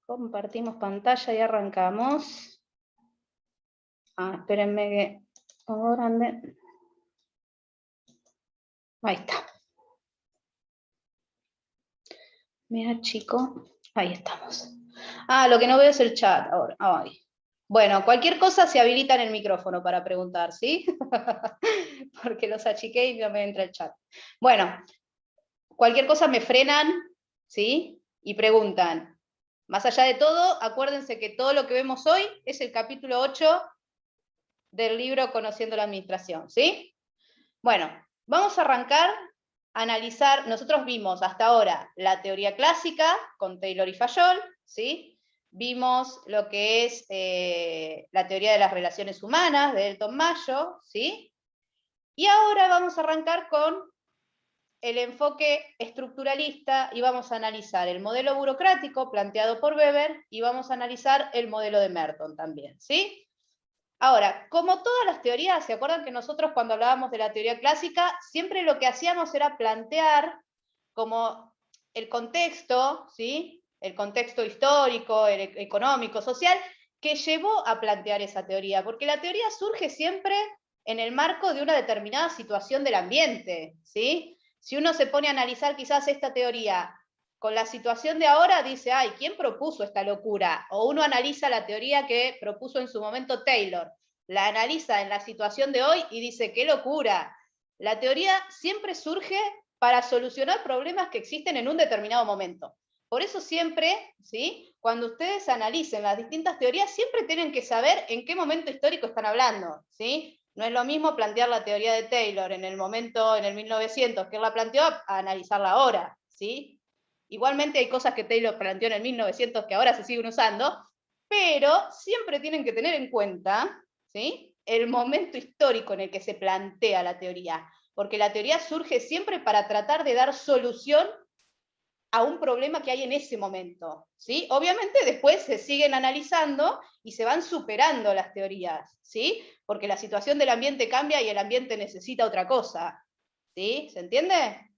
Compartimos pantalla y arrancamos. Espérenme que pongo grande. Ahí está. Mira, chico. Ahí estamos. Lo que no veo es el chat ahora. Ay. Bueno, cualquier cosa se habilita en el micrófono para preguntar, ¿sí? Porque los achiqué y no me entra el chat. Bueno, cualquier cosa me frenan, ¿sí? Y preguntan. Más allá de todo, acuérdense que todo lo que vemos hoy es el capítulo 8 del libro Conociendo la Administración, ¿sí? Bueno, vamos a arrancar a analizar. Nosotros vimos hasta ahora la teoría clásica con Taylor y Fayol, ¿sí? Vimos lo que es la teoría de las relaciones humanas de Elton Mayo, ¿sí? Y ahora vamos a arrancar con el enfoque estructuralista y vamos a analizar el modelo burocrático planteado por Weber y vamos a analizar el modelo de Merton también, ¿sí? Ahora, como todas las teorías, ¿se acuerdan que nosotros cuando hablábamos de la teoría clásica, siempre lo que hacíamos era plantear como el contexto, ¿sí? El contexto histórico, el económico, social, que llevó a plantear esa teoría, porque la teoría surge siempre en el marco de una determinada situación del ambiente, ¿sí? Si uno se pone a analizar quizás esta teoría con la situación de ahora, dice, ay, ¿quién propuso esta locura? O uno analiza la teoría que propuso en su momento Taylor, la analiza en la situación de hoy y dice, qué locura. La teoría siempre surge para solucionar problemas que existen en un determinado momento. Por eso siempre, ¿sí? Cuando ustedes analicen las distintas teorías, siempre tienen que saber en qué momento histórico están hablando, ¿sí? No es lo mismo plantear la teoría de Taylor en el momento, en el 1900, que él la planteó, a analizarla ahora, ¿sí? Igualmente hay cosas que Taylor planteó en el 1900 que ahora se siguen usando, pero siempre tienen que tener en cuenta, ¿sí?, el momento histórico en el que se plantea la teoría, porque la teoría surge siempre para tratar de dar solución a un problema que hay en ese momento, ¿sí? Obviamente después se siguen analizando y se van superando las teorías, ¿sí? Porque la situación del ambiente cambia y el ambiente necesita otra cosa, ¿sí? ¿Se entiende?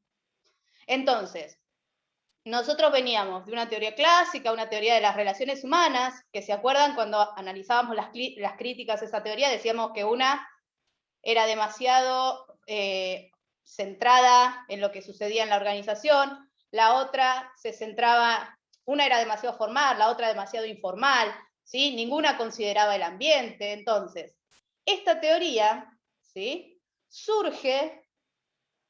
Entonces, nosotros veníamos de una teoría clásica, una teoría de las relaciones humanas, que se acuerdan cuando analizábamos las críticas a esa teoría, decíamos que una era demasiado centrada en lo que sucedía en la organización, la otra se centraba, una era demasiado formal, la otra demasiado informal, ¿sí? Ninguna consideraba el ambiente. Entonces, esta teoría, ¿sí?, surge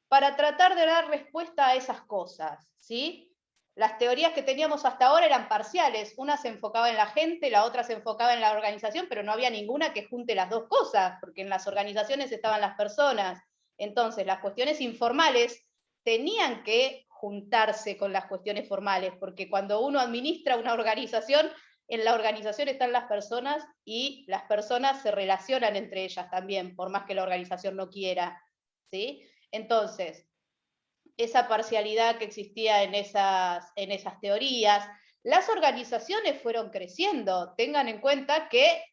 para tratar de dar respuesta a esas cosas, ¿sí? Las teorías que teníamos hasta ahora eran parciales, una se enfocaba en la gente, la otra se enfocaba en la organización, pero no había ninguna que junte las dos cosas, porque en las organizaciones estaban las personas. Entonces, las cuestiones informales tenían que juntarse con las cuestiones formales, porque cuando uno administra una organización, en la organización están las personas y las personas se relacionan entre ellas también, por más que la organización no quiera, ¿sí? Entonces, esa parcialidad que existía en esas teorías, las organizaciones fueron creciendo. Tengan en cuenta que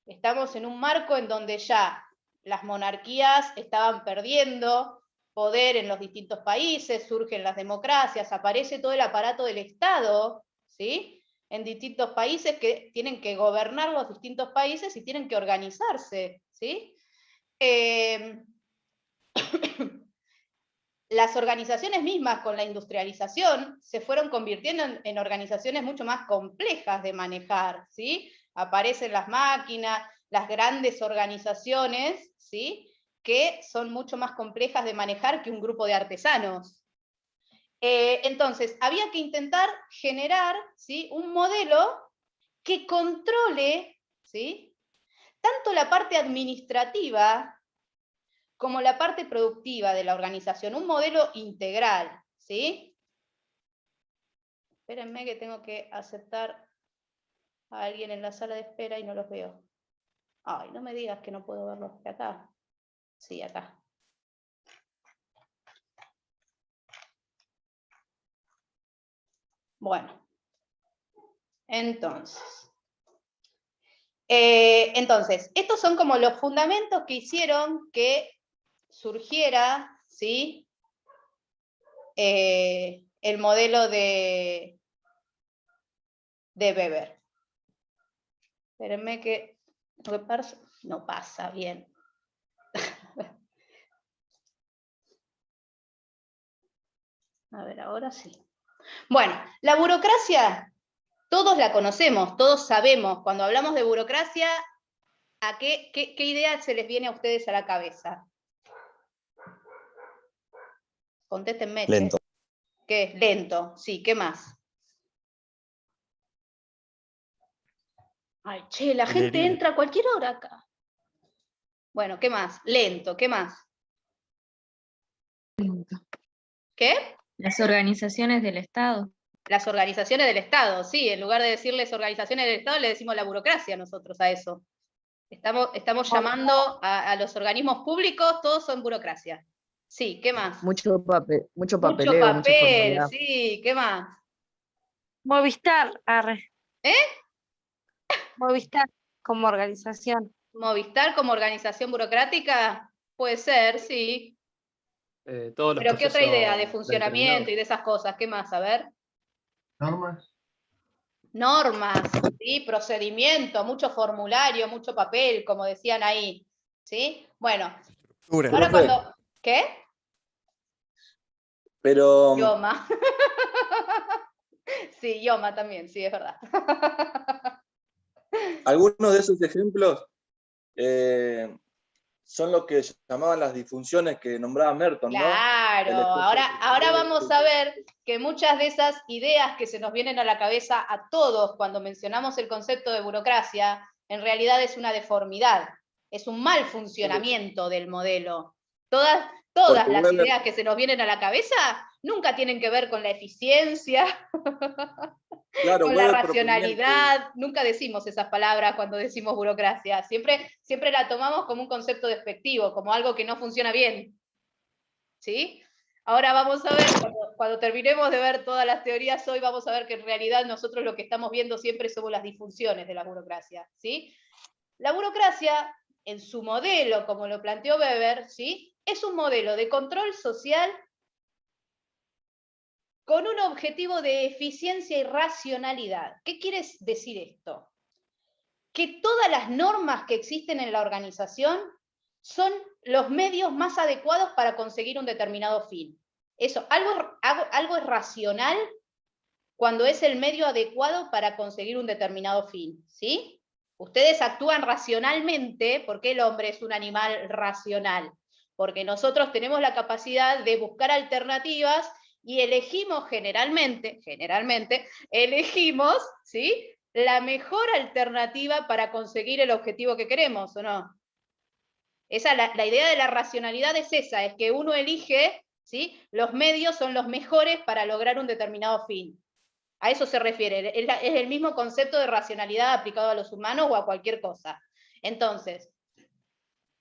estamos en un marco en donde ya las monarquías estaban perdiendo poder en los distintos países, surgen las democracias, aparece todo el aparato del Estado, ¿sí?, en distintos países que tienen que gobernar los distintos países y tienen que organizarse, ¿sí? Las organizaciones mismas con la industrialización se fueron convirtiendo en organizaciones mucho más complejas de manejar, ¿sí? Aparecen las máquinas, las grandes organizaciones, ¿sí?, que son mucho más complejas de manejar que un grupo de artesanos. Entonces, había que intentar generar, ¿sí?, un modelo que controle, ¿sí?, tanto la parte administrativa como la parte productiva de la organización, un modelo integral, ¿sí? Espérenme que tengo que aceptar a alguien en la sala de espera y no los veo. Ay, no me digas que no puedo verlos de acá. Sí, acá. Bueno, entonces, estos son como los fundamentos que hicieron que surgiera, ¿sí?, el modelo de de Weber. Espérenme que no pasa bien. A ver, ahora sí. Bueno, la burocracia, todos la conocemos, todos sabemos. Cuando hablamos de burocracia, ¿a qué idea se les viene a ustedes a la cabeza? Contéstenme, Lento. che. ¿Qué es? Lento, sí, ¿qué más? Ay, che, la gente Pulería. entra a cualquier hora acá. Bueno, ¿qué más? Lento, ¿qué más? ¿Qué? Las organizaciones del Estado. Las organizaciones del Estado, sí, en lugar de decirles organizaciones del Estado, le decimos la burocracia nosotros a eso. Estamos llamando a los organismos públicos, todos son burocracia. Sí, ¿qué más? Mucho papeleo, Mucho mucha papel, formalidad. sí, ¿qué más? Movistar, arre. ¿Eh? Movistar como organización. ¿Movistar como organización burocrática? Puede ser, sí. Todos los Pero ¿qué otra idea de procesos funcionamiento y de esas cosas? ¿Qué más? A ver. Normas. Normas, ¿sí? Procedimiento, mucho formulario, mucho papel, como decían ahí. ¿Sí? Bueno, ahora Profe, cuando... ¿Qué? pero Idioma. Sí, idioma también, sí, es verdad. algunos de esos ejemplos son lo que llamaban las disfunciones que nombraba Merton, ¿no? Claro, El efecto ahora vamos a ver que muchas de esas ideas que se nos vienen a la cabeza a todos cuando mencionamos el concepto de burocracia, en realidad es una deformidad, es un mal funcionamiento del modelo. Todas Porque las Weber- ideas que se nos vienen a la cabeza nunca tienen que ver con la eficiencia, Claro, con la Weber proponía que- racionalidad. Nunca decimos esas palabras cuando decimos burocracia, siempre la tomamos como un concepto despectivo, como algo que no funciona bien. ¿Sí? Ahora vamos a ver, cuando terminemos de ver todas las teorías hoy, vamos a ver que en realidad nosotros lo que estamos viendo siempre somos las disfunciones de la burocracia. ¿Sí? La burocracia, en su modelo, como lo planteó Weber, ¿sí? Es un modelo de control social con un objetivo de eficiencia y racionalidad. ¿Qué quiere decir esto? Que todas las normas que existen en la organización son los medios más adecuados para conseguir un determinado fin. Eso, algo es racional cuando es el medio adecuado para conseguir un determinado fin, ¿sí? Ustedes actúan racionalmente porque el hombre es un animal racional, porque nosotros tenemos la capacidad de buscar alternativas y elegimos generalmente, elegimos, ¿sí? La mejor alternativa para conseguir el objetivo que queremos, ¿o no? La idea de la racionalidad es esa, es que uno elige, ¿sí? Los medios son los mejores para lograr un determinado fin. A eso se refiere, es el mismo concepto de racionalidad aplicado a los humanos o a cualquier cosa. Entonces,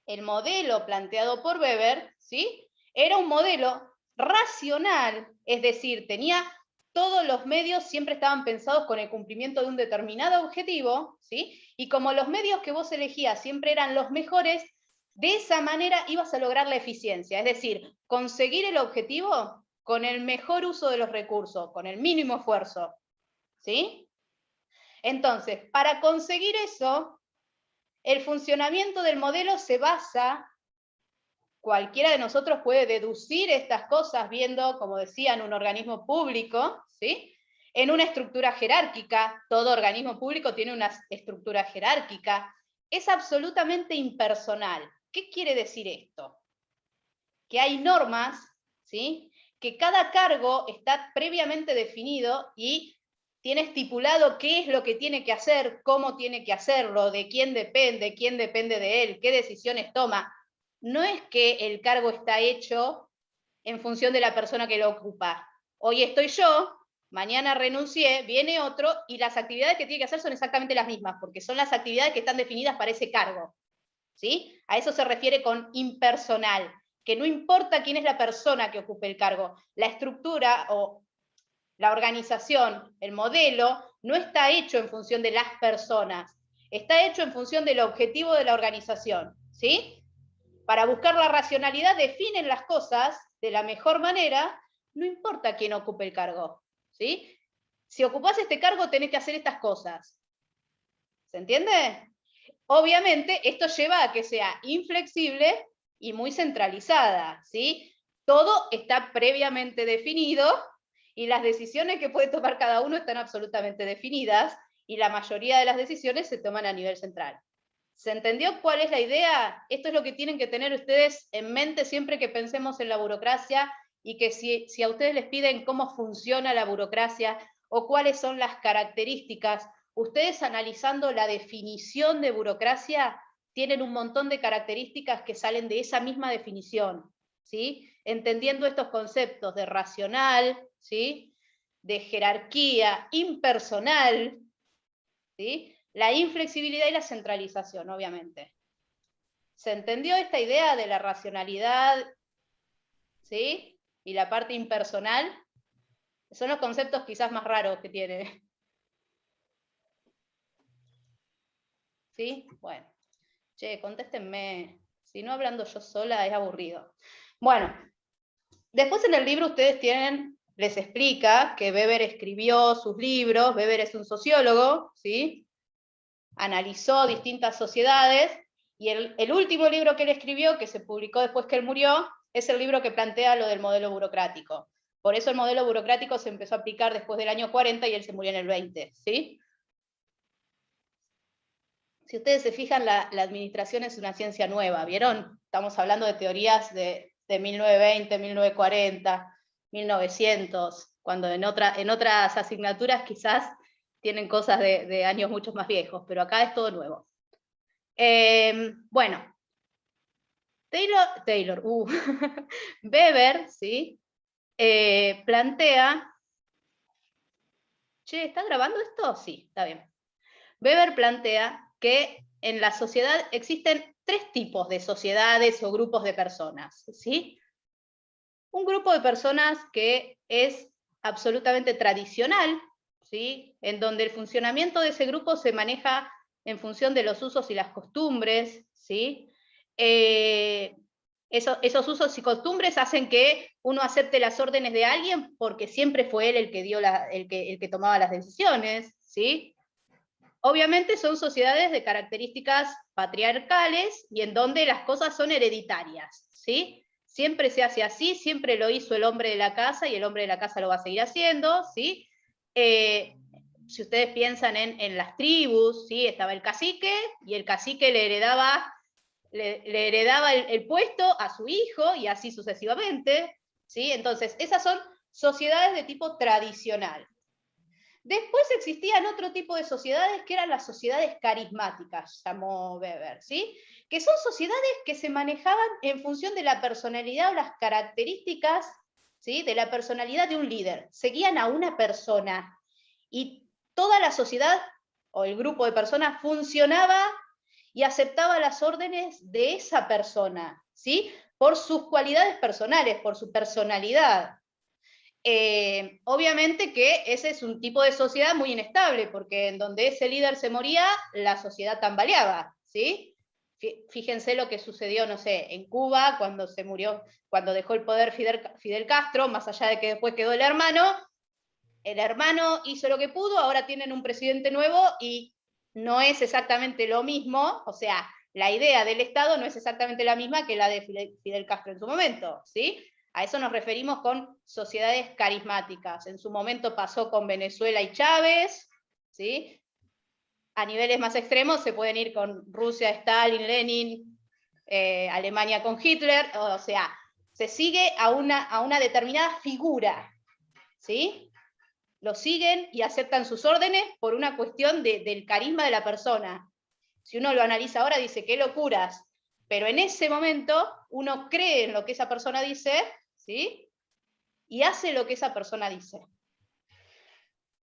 el modelo planteado por Weber, ¿sí? Era un modelo racional, es decir, tenía todos los medios, siempre estaban pensados con el cumplimiento de un determinado objetivo, ¿sí? Y como los medios que vos elegías siempre eran los mejores, de esa manera ibas a lograr la eficiencia, es decir, conseguir el objetivo con el mejor uso de los recursos, con el mínimo esfuerzo, ¿sí? Entonces, para conseguir eso, el funcionamiento del modelo se basa, cualquiera de nosotros puede deducir estas cosas viendo, como decía, en un organismo público, ¿sí? En una estructura jerárquica, todo organismo público tiene una estructura jerárquica, es absolutamente impersonal. ¿Qué quiere decir esto? Que hay normas, ¿sí? Que cada cargo está previamente definido y tiene estipulado qué es lo que tiene que hacer, cómo tiene que hacerlo, de quién depende de él, qué decisiones toma. No es que el cargo está hecho en función de la persona que lo ocupa. Hoy estoy yo, mañana renuncié, viene otro, y las actividades que tiene que hacer son exactamente las mismas, porque son las actividades que están definidas para ese cargo. ¿Sí? A eso se refiere con impersonal, que no importa quién es la persona que ocupe el cargo, la estructura o la organización, el modelo, no está hecho en función de las personas, está hecho en función del objetivo de la organización, ¿sí? Para buscar la racionalidad definen las cosas de la mejor manera, no importa quién ocupe el cargo, ¿sí? Si ocupás este cargo tenés que hacer estas cosas. ¿Se entiende? Obviamente esto lleva a que sea inflexible y muy centralizada, ¿sí? Todo está previamente definido y las decisiones que puede tomar cada uno están absolutamente definidas y la mayoría de las decisiones se toman a nivel central. ¿Se entendió cuál es la idea? Esto es lo que tienen que tener ustedes en mente siempre que pensemos en la burocracia y que si a ustedes les piden cómo funciona la burocracia o cuáles son las características, ustedes analizando la definición de burocracia tienen un montón de características que salen de esa misma definición, ¿sí? Entendiendo estos conceptos de racional, ¿sí? De jerarquía, impersonal, ¿sí? La inflexibilidad y la centralización, obviamente. ¿Se entendió esta idea de la racionalidad, ¿sí? Y la parte impersonal? Son los conceptos quizás más raros que tiene. ¿Sí? Bueno. Che, contéstenme. Si no hablando yo sola es aburrido. Bueno, después en el libro ustedes les explica que Weber escribió sus libros. Weber es un sociólogo, ¿sí? Analizó distintas sociedades, y el último libro que él escribió, que se publicó después que él murió, es el libro que plantea lo del modelo burocrático. Por eso el modelo burocrático se empezó a aplicar después del año 40 y él se murió en el 20, ¿sí? Si ustedes se fijan, la administración es una ciencia nueva, ¿vieron? Estamos hablando de teorías de 1920, 1940, 1900, cuando en otras asignaturas quizás tienen cosas de años mucho más viejos, pero acá es todo nuevo. Bueno, Weber, ¿sí? Plantea... Che, ¿está grabando esto? Sí, está bien. Weber plantea que en la sociedad existen 3 tipos de sociedades o grupos de personas, ¿sí? Un grupo de personas que es absolutamente tradicional, ¿sí? En donde el funcionamiento de ese grupo se maneja en función de los usos y las costumbres, ¿sí? Esos usos y costumbres hacen que uno acepte las órdenes de alguien porque siempre fue él el que, el que tomaba las decisiones, ¿sí? Obviamente son sociedades de características patriarcales y en donde las cosas son hereditarias, ¿sí? Siempre se hace así, siempre lo hizo el hombre de la casa y el hombre de la casa lo va a seguir haciendo, ¿sí? Si ustedes piensan en las tribus, ¿sí? Estaba el cacique y el cacique le heredaba el puesto a su hijo y así sucesivamente, ¿sí? Entonces, esas son sociedades de tipo tradicional. Después existían otro tipo de sociedades que eran las sociedades carismáticas, llamó Weber, ¿sí? Que son sociedades que se manejaban en función de la personalidad o las características, ¿sí? De la personalidad de un líder. Seguían a una persona y toda la sociedad o el grupo de personas funcionaba y aceptaba las órdenes de esa persona, ¿sí? Por sus cualidades personales, por su personalidad. Obviamente que ese es un tipo de sociedad muy inestable, porque en donde ese líder se moría, la sociedad tambaleaba, ¿sí? Fíjense lo que sucedió, no sé, en Cuba, cuando se murió, cuando dejó el poder Fidel Castro, más allá de que después quedó el hermano hizo lo que pudo, ahora tienen un presidente nuevo y no es exactamente lo mismo, o sea, la idea del Estado no es exactamente la misma que la de Fidel Castro en su momento, ¿sí? A eso nos referimos con sociedades carismáticas. En su momento pasó con Venezuela y Chávez, ¿sí? A niveles más extremos se pueden ir con Rusia, Stalin, Lenin, Alemania con Hitler, o sea, se sigue a una determinada figura, ¿sí? Lo siguen y aceptan sus órdenes por una cuestión del carisma de la persona. Si uno lo analiza ahora dice, qué locuras, pero en ese momento uno cree en lo que esa persona dice, ¿sí? Y hace lo que esa persona dice.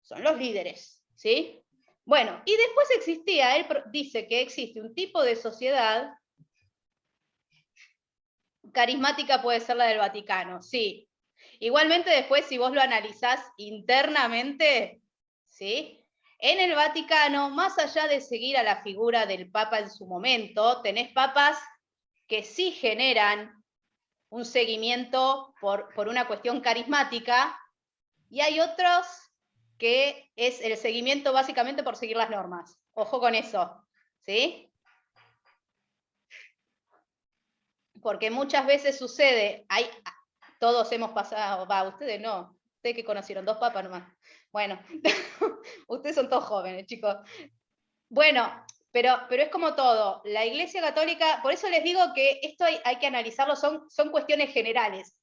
Son los líderes, ¿sí? Bueno, y después él dice que existe un tipo de sociedad carismática, puede ser la del Vaticano, sí. Igualmente después, si vos lo analizás internamente, ¿sí? En el Vaticano, más allá de seguir a la figura del Papa en su momento, tenés papas que sí generan un seguimiento por una cuestión carismática, y hay otros que es el seguimiento básicamente por seguir las normas. Ojo con eso, ¿sí? Porque muchas veces sucede, todos hemos pasado, ustedes no, ustedes que conocieron, 2 papas nomás. Bueno, ustedes son todos jóvenes, chicos. Bueno, pero es como todo, la Iglesia Católica, por eso les digo que esto hay que analizarlo, son cuestiones generales.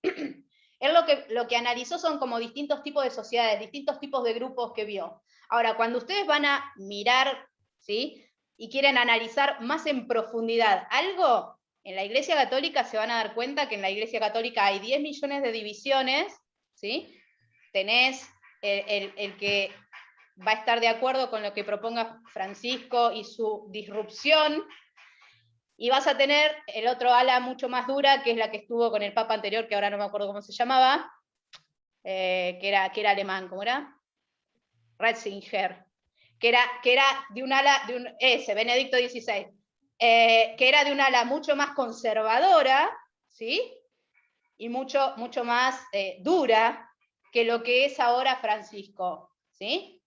Él lo que analizó son como distintos tipos de sociedades, distintos tipos de grupos que vio. Ahora, cuando ustedes van a mirar, ¿sí? Y quieren analizar más en profundidad algo, en la Iglesia Católica se van a dar cuenta que en la Iglesia Católica hay 10 millones de divisiones, ¿sí? Tenés el que va a estar de acuerdo con lo que proponga Francisco y su disrupción, y vas a tener el otro ala mucho más dura, que es la que estuvo con el Papa anterior, que ahora no me acuerdo cómo se llamaba, que era alemán, ¿cómo era? Ratzinger, que era de un ala, Benedicto XVI, que era de un ala mucho más conservadora, ¿sí? Y mucho más dura que lo que es ahora Francisco, ¿sí?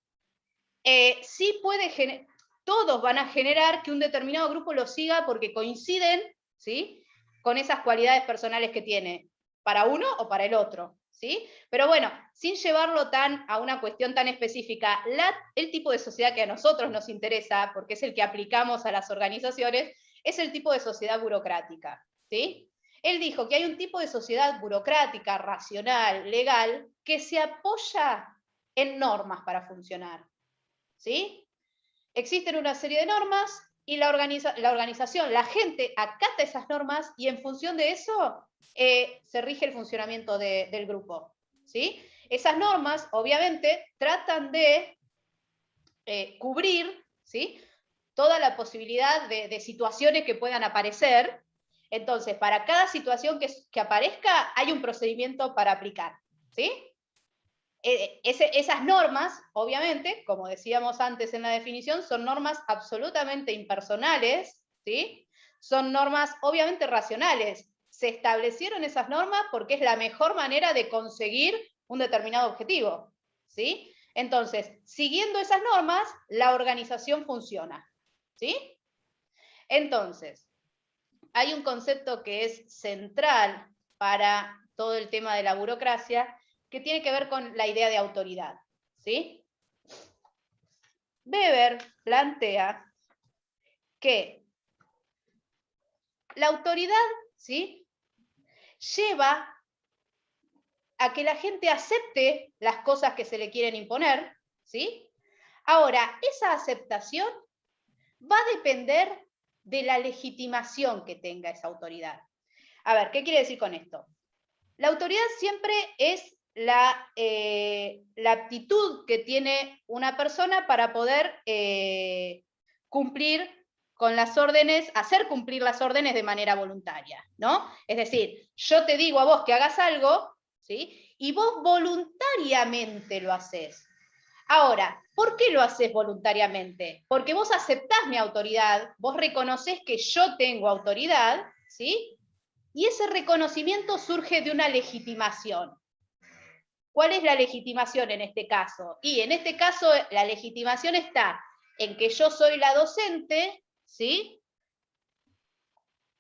Sí puede todos van a generar que un determinado grupo lo siga porque coinciden, ¿sí? Con esas cualidades personales que tiene, para uno o para el otro, ¿sí? Pero bueno, sin llevarlo a una cuestión tan específica, el tipo de sociedad que a nosotros nos interesa, porque es el que aplicamos a las organizaciones, es el tipo de sociedad burocrática, ¿sí? Él dijo que hay un tipo de sociedad burocrática, racional, legal, que se apoya en normas para funcionar, ¿sí? Existen una serie de normas y la organización, la gente acata esas normas y en función de eso se rige el funcionamiento del grupo, ¿sí? Esas normas, obviamente, tratan de cubrir, ¿sí? Toda la posibilidad de situaciones que puedan aparecer. Entonces, para cada situación que aparezca, hay un procedimiento para aplicar, ¿sí? Esas normas, obviamente, como decíamos antes en la definición, son normas absolutamente impersonales, ¿sí? Son normas obviamente racionales. Se establecieron esas normas porque es la mejor manera de conseguir un determinado objetivo, ¿sí? Entonces, siguiendo esas normas, la organización funciona, ¿sí? Entonces, hay un concepto que es central para todo el tema de la burocracia, que tiene que ver con la idea de autoridad, ¿sí? Weber plantea que la autoridad, ¿sí?, lleva a que la gente acepte las cosas que se le quieren imponer, ¿sí? Ahora, esa aceptación va a depender de la legitimación que tenga esa autoridad. A ver, ¿qué quiere decir con esto? La autoridad siempre es la aptitud que tiene una persona para poder cumplir con las órdenes, hacer cumplir las órdenes de manera voluntaria, ¿no? Es decir, yo te digo a vos que hagas algo, ¿sí? Y vos voluntariamente lo haces. Ahora, ¿por qué lo haces voluntariamente? Porque vos aceptás mi autoridad, vos reconocés que yo tengo autoridad, ¿sí? Y ese reconocimiento surge de una legitimación. ¿Cuál es la legitimación en este caso? Y en este caso la legitimación está en que yo soy la docente, ¿sí?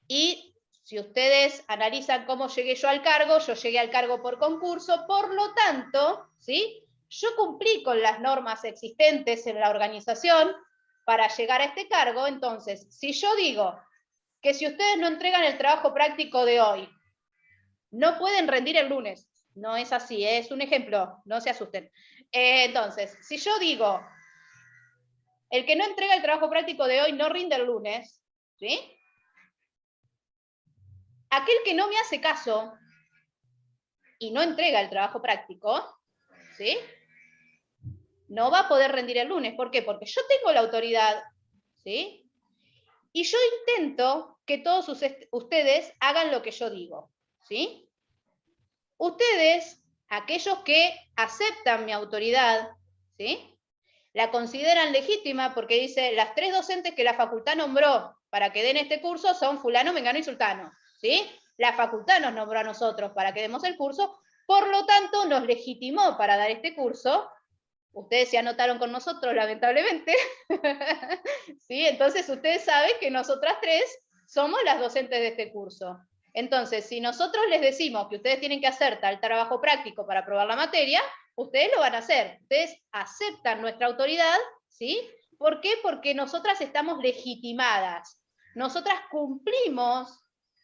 Y si ustedes analizan cómo llegué yo al cargo, yo llegué al cargo por concurso, por lo tanto, ¿sí?, yo cumplí con las normas existentes en la organización para llegar a este cargo. Entonces, si yo digo que si ustedes no entregan el trabajo práctico de hoy, no pueden rendir el lunes. No es así, es un ejemplo, no se asusten. Entonces, si yo digo, el que no entrega el trabajo práctico de hoy no rinde el lunes, ¿sí? Aquel que no me hace caso y no entrega el trabajo práctico, ¿sí?, no va a poder rendir el lunes. ¿Por qué? Porque yo tengo la autoridad, ¿sí? Y yo intento que todos ustedes hagan lo que yo digo, ¿sí? Ustedes, aquellos que aceptan mi autoridad, ¿sí?, la consideran legítima porque dice, las 3 docentes que la facultad nombró para que den este curso son fulano, mengano y sultano, ¿sí? La facultad nos nombró a nosotros para que demos el curso, por lo tanto nos legitimó para dar este curso, Ustedes se anotaron con nosotros, lamentablemente. ¿Sí? Entonces ustedes saben que nosotras tres somos las docentes de este curso. Entonces, si nosotros les decimos que ustedes tienen que hacer tal trabajo práctico para aprobar la materia, ustedes lo van a hacer. Ustedes aceptan nuestra autoridad, ¿sí? ¿Por qué? Porque nosotras estamos legitimadas. Nosotras cumplimos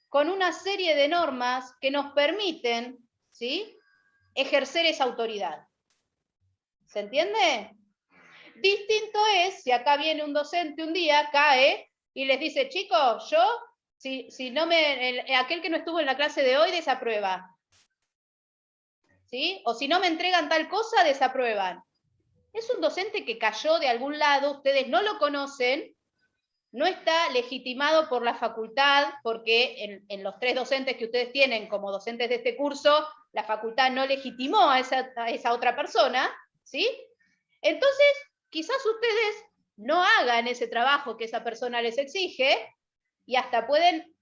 con una serie de normas que nos permiten, ¿sí?, ejercer esa autoridad. ¿Se entiende? Distinto es si acá viene un docente un día, cae, y les dice, chicos, yo, si no aquel que no estuvo en la clase de hoy desaprueba. ¿Sí? O si no me entregan tal cosa, desaprueban. Es un docente que cayó de algún lado, ustedes no lo conocen, no está legitimado por la facultad, porque en los 3 docentes que ustedes tienen como docentes de este curso, la facultad no legitimó a esa otra persona, ¿sí? Entonces, quizás ustedes no hagan ese trabajo que esa persona les exige y hasta pueden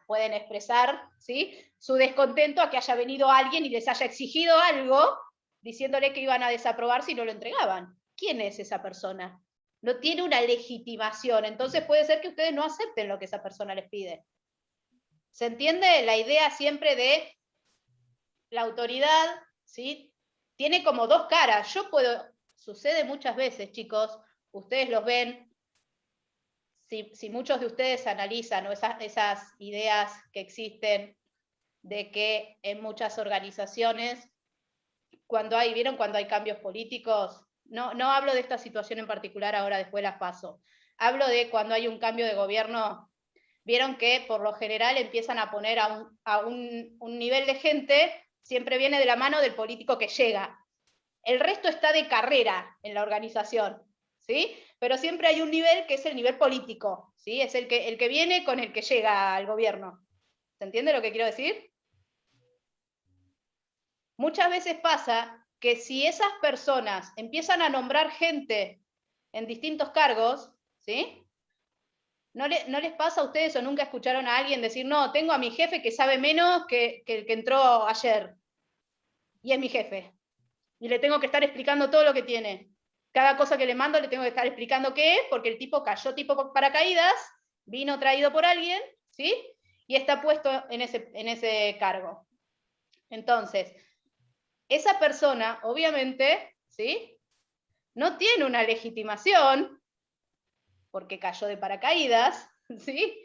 pueden expresar, ¿sí?, su descontento a que haya venido alguien y les haya exigido algo, diciéndole que iban a desaprobar si no lo entregaban. ¿Quién es esa persona? No tiene una legitimación, entonces puede ser que ustedes no acepten lo que esa persona les pide. ¿Se entiende? La idea siempre de la autoridad, ¿sí?, tiene como dos caras. Sucede muchas veces, chicos, ustedes los ven, si muchos de ustedes analizan, ¿no?, esas ideas que existen de que en muchas organizaciones, ¿vieron cuando hay cambios políticos? No hablo de esta situación en particular, ahora después las paso. Hablo de cuando hay un cambio de gobierno. Vieron que por lo general empiezan a poner a un nivel de gente, siempre viene de la mano del político que llega. El resto está de carrera en la organización, ¿sí? Pero siempre hay un nivel que es el nivel político, ¿sí? Es el que viene con el que llega al gobierno. ¿Se entiende lo que quiero decir? Muchas veces pasa que si esas personas empiezan a nombrar gente en distintos cargos, ¿sí?, ¿no les pasa a ustedes o nunca escucharon a alguien decir, no, tengo a mi jefe que sabe menos que el que entró ayer, y es mi jefe, y le tengo que estar explicando todo lo que tiene? Cada cosa que le mando le tengo que estar explicando qué es, porque el tipo cayó tipo paracaídas, vino traído por alguien, ¿sí?, y está puesto en ese cargo. Entonces, esa persona, obviamente, ¿sí?, no tiene una legitimación, porque cayó de paracaídas, ¿sí?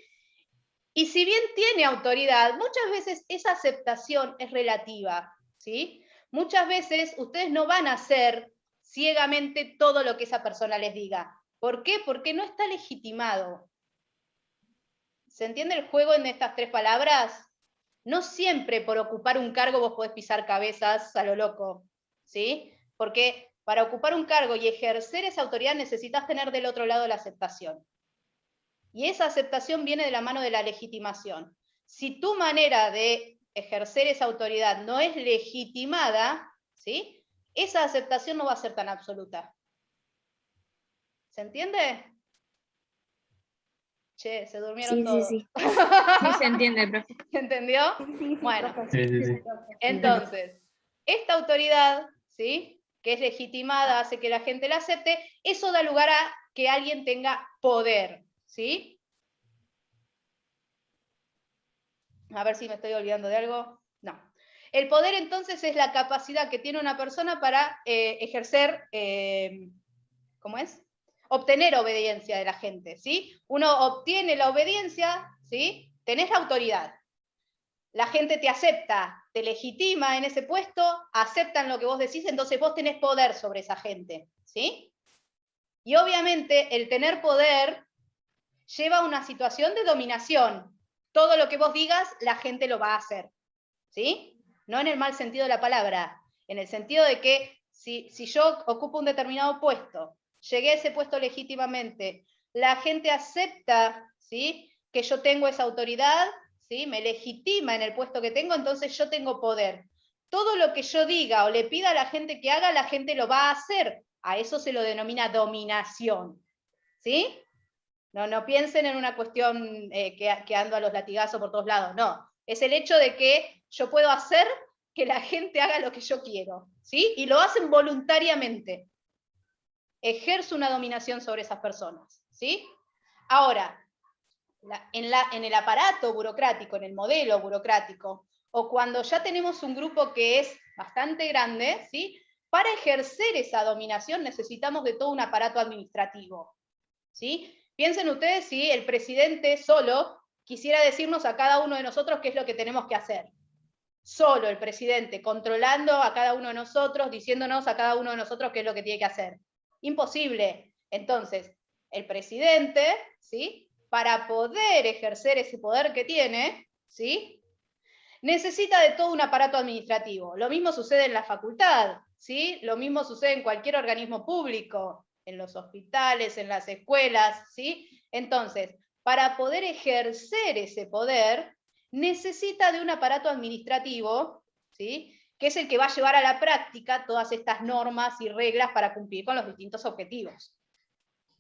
Y si bien tiene autoridad, muchas veces esa aceptación es relativa, ¿sí? Muchas veces ustedes no van a hacer ciegamente todo lo que esa persona les diga. ¿Por qué? Porque no está legitimado. ¿Se entiende el juego en estas 3 palabras? No siempre por ocupar un cargo vos podés pisar cabezas a lo loco, ¿sí? Porque para ocupar un cargo y ejercer esa autoridad necesitas tener del otro lado la aceptación. Y esa aceptación viene de la mano de la legitimación. Si tu manera de ejercer esa autoridad no es legitimada, ¿sí?, esa aceptación no va a ser tan absoluta. ¿Se entiende? Che, se durmieron todos. Sí. Sí se entiende, profe. ¿Se entendió? Sí, bueno, profe. Sí. entonces, esta autoridad, ¿sí?, que es legitimada, hace que la gente la acepte, eso da lugar a que alguien tenga poder, ¿sí? A ver si me estoy olvidando de algo. No. El poder, entonces, es la capacidad que tiene una persona para ejercer, ¿cómo es?, obtener obediencia de la gente, ¿sí? Uno obtiene la obediencia, ¿sí?, tenés la autoridad. La gente te acepta, te legitima en ese puesto, aceptan lo que vos decís, entonces vos tenés poder sobre esa gente, ¿sí? Y obviamente el tener poder lleva a una situación de dominación. Todo lo que vos digas, la gente lo va a hacer, ¿sí? No en el mal sentido de la palabra, en el sentido de que si yo ocupo un determinado puesto, llegué a ese puesto legítimamente, la gente acepta, ¿sí?, que yo tengo esa autoridad, ¿sí?, me legitima en el puesto que tengo, entonces yo tengo poder. Todo lo que yo diga o le pida a la gente que haga, la gente lo va a hacer. A eso se lo denomina dominación, ¿sí? No piensen en una cuestión que ando a los latigazos por todos lados, no. Es el hecho de que yo puedo hacer que la gente haga lo que yo quiero, ¿sí? Y lo hacen voluntariamente. Ejerce una dominación sobre esas personas, ¿sí? Ahora, en el aparato burocrático, en el modelo burocrático, o cuando ya tenemos un grupo que es bastante grande, ¿sí? Para ejercer esa dominación necesitamos de todo un aparato administrativo, ¿sí? Piensen ustedes si el presidente solo quisiera decirnos a cada uno de nosotros qué es lo que tenemos que hacer. Solo el presidente, controlando a cada uno de nosotros, diciéndonos a cada uno de nosotros qué es lo que tiene que hacer. Imposible. Entonces, el presidente, ¿sí? Para poder ejercer ese poder que tiene, ¿sí? Necesita de todo un aparato administrativo. Lo mismo sucede en la facultad, ¿sí? Lo mismo sucede en cualquier organismo público, en los hospitales, en las escuelas, ¿sí? Entonces, para poder ejercer ese poder, necesita de un aparato administrativo, ¿sí? Que es el que va a llevar a la práctica todas estas normas y reglas para cumplir con los distintos objetivos.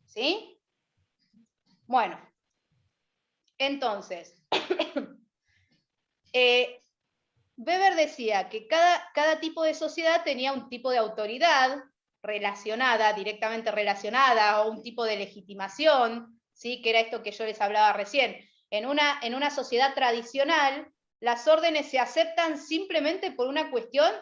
¿Sí? Bueno, entonces, Weber decía que cada tipo de sociedad tenía un tipo de autoridad relacionada, directamente relacionada, o un tipo de legitimación, ¿sí? Que era esto que yo les hablaba recién. En una sociedad tradicional, las órdenes se aceptan simplemente por una cuestión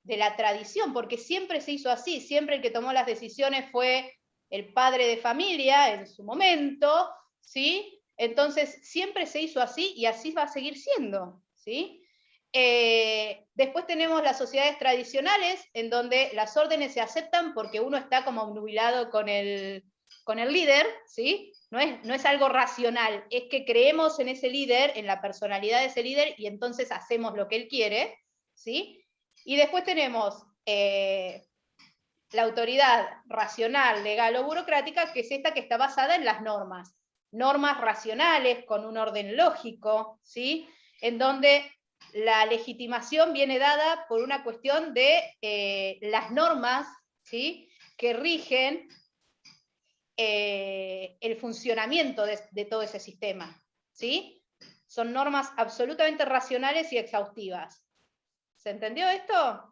de la tradición, porque siempre se hizo así, siempre el que tomó las decisiones fue el padre de familia en su momento, ¿sí? Entonces siempre se hizo así y así va a seguir siendo, ¿sí? Después tenemos las sociedades tradicionales, en donde las órdenes se aceptan porque uno está como obnubilado con el líder, ¿sí? No es algo racional, es que creemos en ese líder, en la personalidad de ese líder, y entonces hacemos lo que él quiere, ¿sí? Y después tenemos la autoridad racional, legal o burocrática, que es esta que está basada en las normas. Normas racionales, con un orden lógico, ¿sí? En donde la legitimación viene dada por una cuestión de las normas, ¿sí? Que rigen el funcionamiento de todo ese sistema, ¿sí? Son normas absolutamente racionales y exhaustivas. ¿Se entendió esto?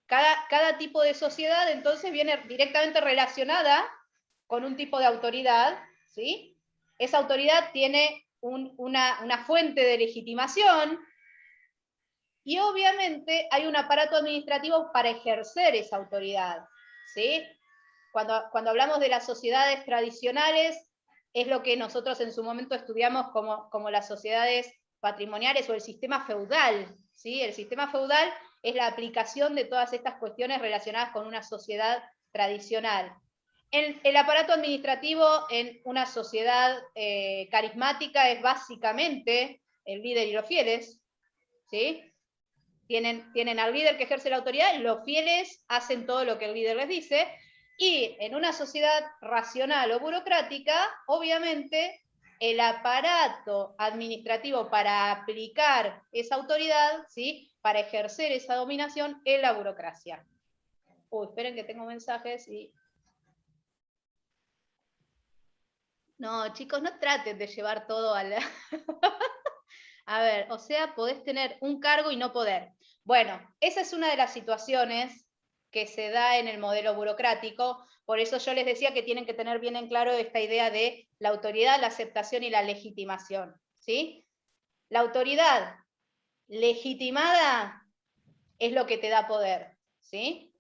Cada tipo de sociedad entonces viene directamente relacionada con un tipo de autoridad, ¿sí? Esa autoridad tiene una fuente de legitimación y obviamente hay un aparato administrativo para ejercer esa autoridad, ¿sí? Cuando hablamos de las sociedades tradicionales, es lo que nosotros en su momento estudiamos como las sociedades patrimoniales o el sistema feudal, ¿sí? El sistema feudal es la aplicación de todas estas cuestiones relacionadas con una sociedad tradicional. El aparato administrativo en una sociedad carismática es básicamente el líder y los fieles, ¿sí? Tienen al líder que ejerce la autoridad, y los fieles hacen todo lo que el líder les dice, y en una sociedad racional o burocrática, obviamente, el aparato administrativo para aplicar esa autoridad, ¿sí? Para ejercer esa dominación, es la burocracia. Esperen que tengo mensajes y... No, chicos, no traten de llevar todo a la... A ver, o sea, podés tener un cargo y no poder. Bueno, esa es una de las situaciones que se da en el modelo burocrático, por eso yo les decía que tienen que tener bien en claro esta idea de la autoridad, la aceptación y la legitimación, ¿sí? La autoridad legitimada es lo que te da poder, ¿sí?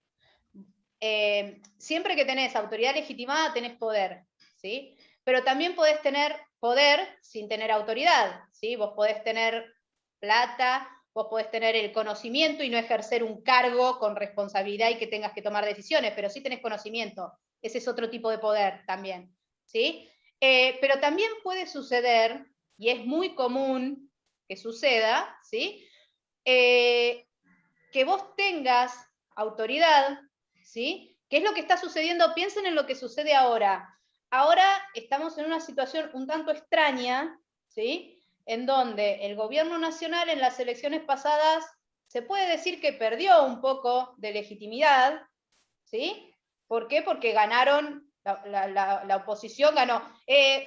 Siempre que tenés autoridad legitimada tenés poder, ¿sí? Pero también podés tener poder sin tener autoridad, ¿sí? Vos podés tener plata, vos podés tener el conocimiento y no ejercer un cargo con responsabilidad y que tengas que tomar decisiones, pero sí tenés conocimiento. Ese es otro tipo de poder también, ¿sí? Pero también puede suceder, y es muy común que suceda, ¿sí? Que vos tengas autoridad, ¿sí? ¿Qué es lo que está sucediendo? Piensen en lo que sucede ahora. Ahora estamos en una situación un tanto extraña, ¿sí? En donde el gobierno nacional en las elecciones pasadas se puede decir que perdió un poco de legitimidad, ¿sí? ¿Por qué? Porque ganaron, la oposición ganó.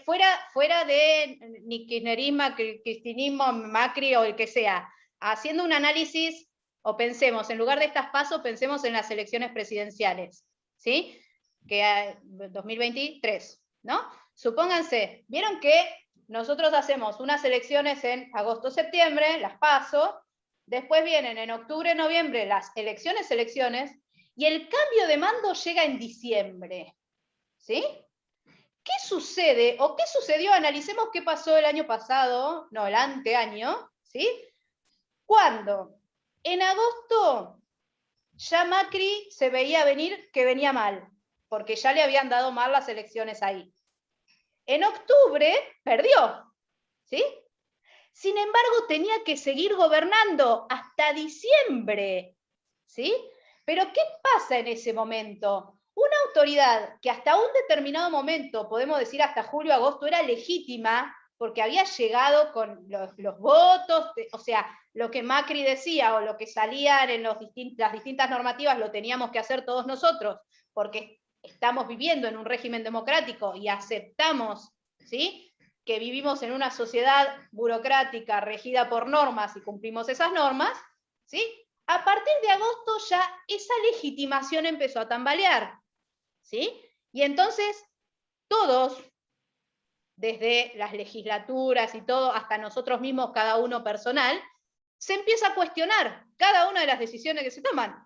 Fuera de ni kirchnerismo, cristinismo, Macri o el que sea, haciendo un análisis O pensemos, en lugar de estas PASO, pensemos en las elecciones presidenciales, ¿sí? Que 2023, ¿no? Supónganse, vieron que nosotros hacemos unas elecciones en agosto-septiembre, las PASO, después vienen en octubre-noviembre las elecciones, y el cambio de mando llega en diciembre, ¿sí? ¿Qué sucede o qué sucedió? Analicemos qué pasó el año pasado, no, el anteaño, ¿sí? Cuando en agosto ya Macri se veía venir que venía mal, porque ya le habían dado mal las elecciones ahí. En octubre perdió, ¿sí? Sin embargo, tenía que seguir gobernando hasta diciembre, ¿sí? Pero ¿qué pasa en ese momento? Una autoridad que hasta un determinado momento, podemos decir hasta julio, agosto, era legítima, porque había llegado con los votos, o sea, lo que Macri decía o lo que salían en las distintas normativas lo teníamos que hacer todos nosotros, porque estamos viviendo en un régimen democrático y aceptamos, ¿sí?, que vivimos en una sociedad burocrática regida por normas y cumplimos esas normas, ¿sí? A partir de agosto ya esa legitimación empezó a tambalear, ¿sí? Y entonces todos, desde las legislaturas y todo, hasta nosotros mismos, cada uno personal, se empieza a cuestionar cada una de las decisiones que se toman.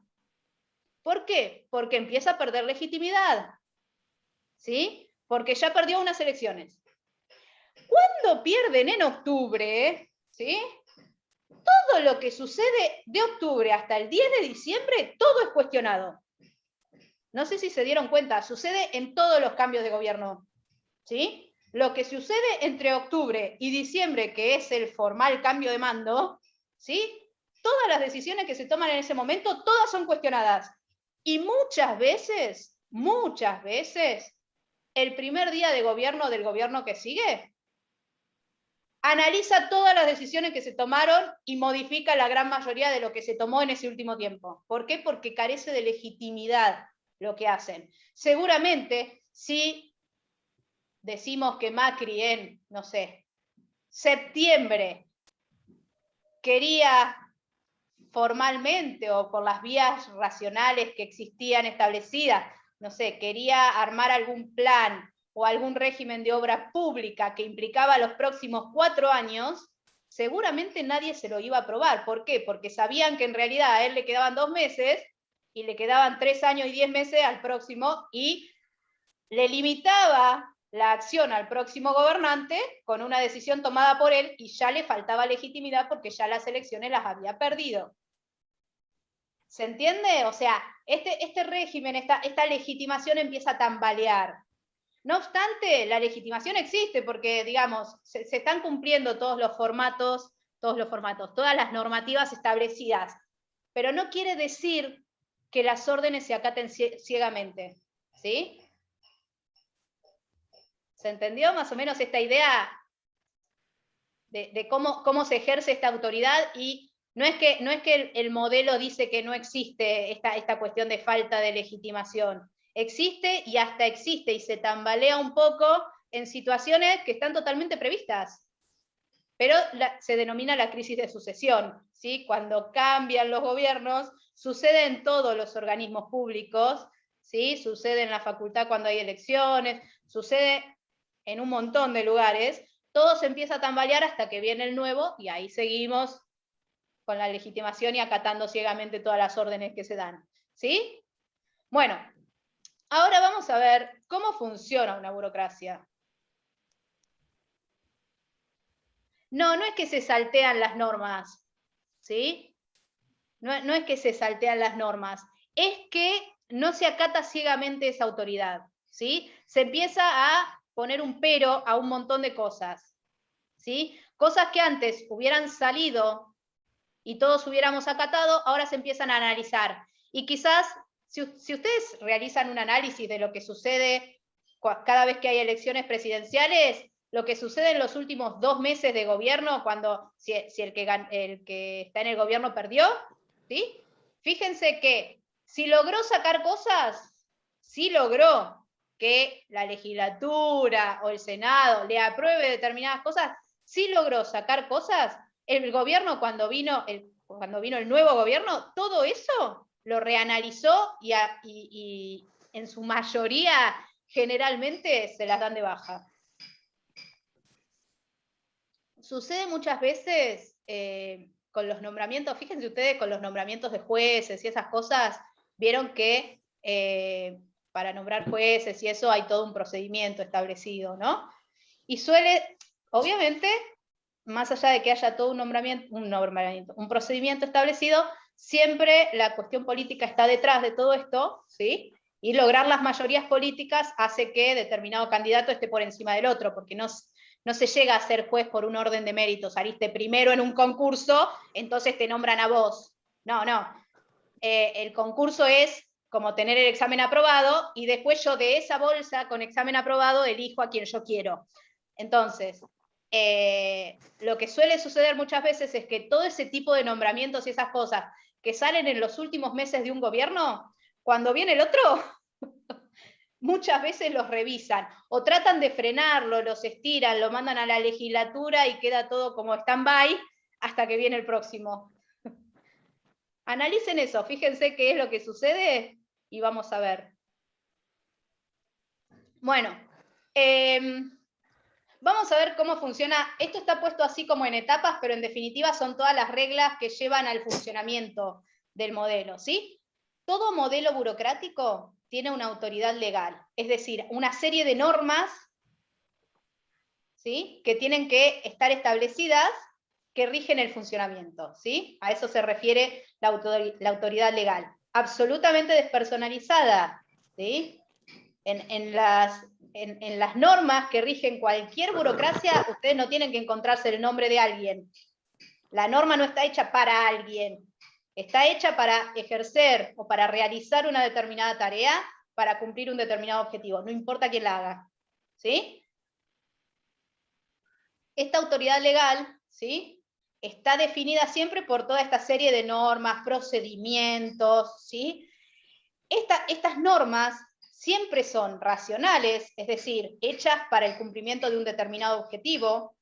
¿Por qué? Porque empieza a perder legitimidad, ¿sí? Porque ya perdió unas elecciones. Cuando pierden en octubre, ¿sí?, todo lo que sucede de octubre hasta el 10 de diciembre, todo es cuestionado. No sé si se dieron cuenta, sucede en todos los cambios de gobierno, ¿sí? Lo que sucede entre octubre y diciembre, que es el formal cambio de mando, ¿sí?, todas las decisiones que se toman en ese momento, todas son cuestionadas. Y muchas veces, el primer día de gobierno del gobierno que sigue, analiza todas las decisiones que se tomaron y modifica la gran mayoría de lo que se tomó en ese último tiempo. ¿Por qué? Porque carece de legitimidad lo que hacen. Seguramente, si decimos que Macri en, no sé, septiembre quería formalmente o por las vías racionales que existían establecidas, no sé, quería armar algún plan o algún régimen de obra pública que implicaba los próximos 4 años, seguramente nadie se lo iba a aprobar. ¿Por qué? Porque sabían que en realidad a él le quedaban 2 meses y le quedaban 3 años y 10 meses al próximo, y le limitaba la acción al próximo gobernante con una decisión tomada por él y ya le faltaba legitimidad porque ya las elecciones las había perdido. ¿Se entiende? O sea, este régimen, esta legitimación empieza a tambalear. No obstante, la legitimación existe porque, digamos, se están cumpliendo todos los formatos, todas las normativas establecidas, pero no quiere decir que las órdenes se acaten ciegamente, ¿sí? ¿Se entendió más o menos esta idea de cómo se ejerce esta autoridad? Y no es que el modelo dice que no existe esta cuestión de falta de legitimación. Existe y hasta existe y se tambalea un poco en situaciones que están totalmente previstas. Pero se denomina la crisis de sucesión, ¿sí? Cuando cambian los gobiernos, sucede en todos los organismos públicos, ¿sí? Sucede en la facultad cuando hay elecciones, sucede en un montón de lugares, todo se empieza a tambalear hasta que viene el nuevo y ahí seguimos con la legitimación y acatando ciegamente todas las órdenes que se dan, ¿sí? Bueno, ahora vamos a ver cómo funciona una burocracia. No es que se saltean las normas, ¿sí? No es que se saltean las normas, es que no se acata ciegamente esa autoridad, ¿sí? Se empieza a poner un pero a un montón de cosas, ¿sí? Cosas que antes hubieran salido y todos hubiéramos acatado, ahora se empiezan a analizar. Y quizás, si ustedes realizan un análisis de lo que sucede cada vez que hay elecciones presidenciales, lo que sucede en los últimos 2 meses de gobierno, si el que está en el gobierno perdió, ¿sí? Fíjense que si logró sacar cosas, sí logró que la legislatura o el Senado le apruebe determinadas cosas, sí logró sacar cosas. El gobierno, cuando vino, cuando vino el nuevo gobierno, todo eso lo reanalizó y en su mayoría generalmente se las dan de baja. Sucede muchas veces con los nombramientos, fíjense ustedes con los nombramientos de jueces y esas cosas, vieron que para nombrar jueces y eso hay todo un procedimiento establecido, ¿no? Y suele, obviamente, más allá de que haya todo un procedimiento establecido, siempre la cuestión política está detrás de todo esto, ¿sí? Y lograr las mayorías políticas hace que determinado candidato esté por encima del otro, porque no se llega a ser juez por un orden de mérito. Saliste primero en un concurso, entonces te nombran a vos. No. El concurso es como tener el examen aprobado, y después yo de esa bolsa con examen aprobado elijo a quien yo quiero. Entonces, lo que suele suceder muchas veces es que todo ese tipo de nombramientos y esas cosas que salen en los últimos meses de un gobierno, cuando viene el otro, muchas veces los revisan, o tratan de frenarlo, los estiran, lo mandan a la legislatura y queda todo como stand-by hasta que viene el próximo. Analicen eso, fíjense qué es lo que sucede y vamos a ver. Bueno, vamos a ver cómo funciona. Esto está puesto así como en etapas, pero en definitiva son todas las reglas que llevan al funcionamiento del modelo, ¿sí? Todo modelo burocrático tiene una autoridad legal, es decir, una serie de normas, ¿sí?, que tienen que estar establecidas que rigen el funcionamiento, ¿sí? A eso se refiere la autoridad legal. Absolutamente despersonalizada, ¿sí? En las normas que rigen cualquier burocracia, ustedes no tienen que encontrarse el nombre de alguien. La norma no está hecha para alguien. Está hecha para ejercer o para realizar una determinada tarea, para cumplir un determinado objetivo. No importa quién la haga, ¿sí? Esta autoridad legal, ¿sí?, está definida siempre por toda esta serie de normas, procedimientos, ¿sí? Estas normas siempre son racionales, es decir, hechas para el cumplimiento de un determinado objetivo,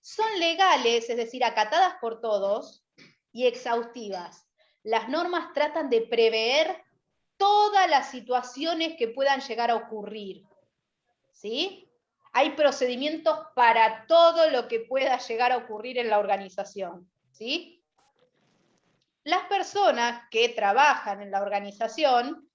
son legales, es decir, acatadas por todos, y exhaustivas. Las normas tratan de prever todas las situaciones que puedan llegar a ocurrir, ¿sí? Hay procedimientos para todo lo que pueda llegar a ocurrir en la organización, ¿sí? Las personas que trabajan en la organización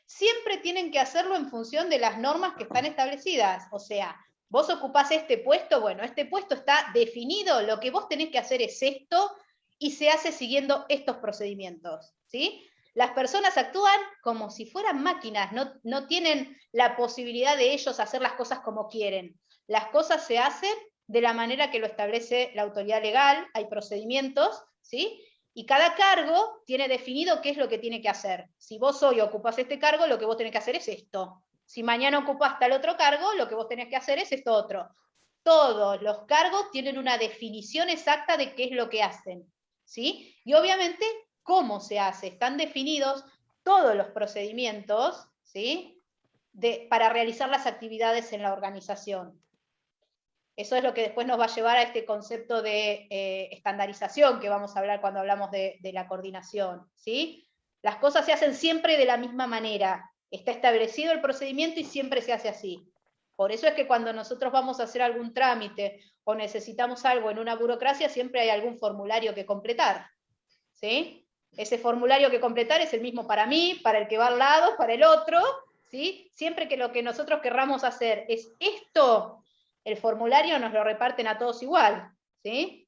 siempre tienen que hacerlo en función de las normas que están establecidas. O sea, vos ocupás este puesto, bueno, este puesto está definido, lo que vos tenés que hacer es esto, y se hace siguiendo estos procedimientos, ¿sí? Las personas actúan como si fueran máquinas, no tienen la posibilidad de ellos hacer las cosas como quieren. Las cosas se hacen de la manera que lo establece la autoridad legal, hay procedimientos, ¿sí? Y cada cargo tiene definido qué es lo que tiene que hacer. Si vos hoy ocupás este cargo, lo que vos tenés que hacer es esto. Si mañana ocupás tal otro cargo, lo que vos tenés que hacer es esto otro. Todos los cargos tienen una definición exacta de qué es lo que hacen, ¿sí? Y obviamente, cómo se hace. Están definidos todos los procedimientos, ¿sí?, para realizar las actividades en la organización. Eso es lo que después nos va a llevar a este concepto de estandarización que vamos a hablar cuando hablamos de la coordinación, ¿sí? Las cosas se hacen siempre de la misma manera. Está establecido el procedimiento y siempre se hace así. Por eso es que cuando nosotros vamos a hacer algún trámite o necesitamos algo en una burocracia, siempre hay algún formulario que completar, ¿sí? Ese formulario que completar es el mismo para mí, para el que va al lado, para el otro, ¿sí? Siempre que lo que nosotros querramos hacer es esto, el formulario nos lo reparten a todos igual, ¿sí?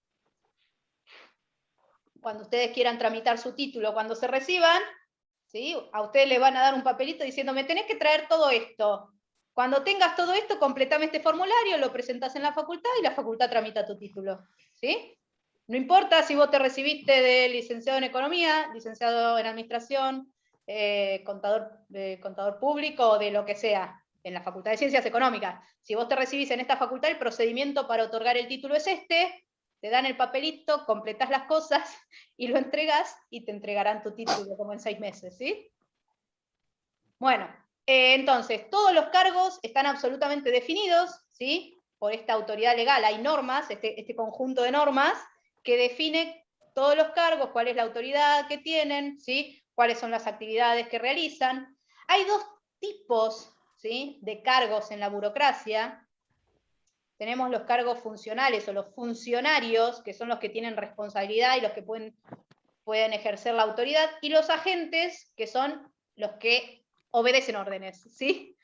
Cuando ustedes quieran tramitar su título, cuando se reciban, ¿sí?, a ustedes les van a dar un papelito diciendo, me tenés que traer todo esto. Cuando tengas todo esto, completame este formulario, lo presentás en la facultad y la facultad tramita tu título, ¿sí? No importa si vos te recibiste de licenciado en economía, licenciado en administración, contador público o de lo que sea, en la Facultad de Ciencias Económicas. Si vos te recibís en esta facultad, el procedimiento para otorgar el título es este, te dan el papelito, completás las cosas y lo entregás y te entregarán tu título como en 6 meses, ¿sí? Bueno, entonces, todos los cargos están absolutamente definidos, ¿sí?, por esta autoridad legal. Hay normas, este conjunto de normas, que define todos los cargos, cuál es la autoridad que tienen, ¿sí? Cuáles son las actividades que realizan. Hay dos tipos, ¿sí?, de cargos en la burocracia. Tenemos los cargos funcionales o los funcionarios, que son los que tienen responsabilidad y los que pueden ejercer la autoridad, y los agentes, que son los que obedecen órdenes, ¿sí?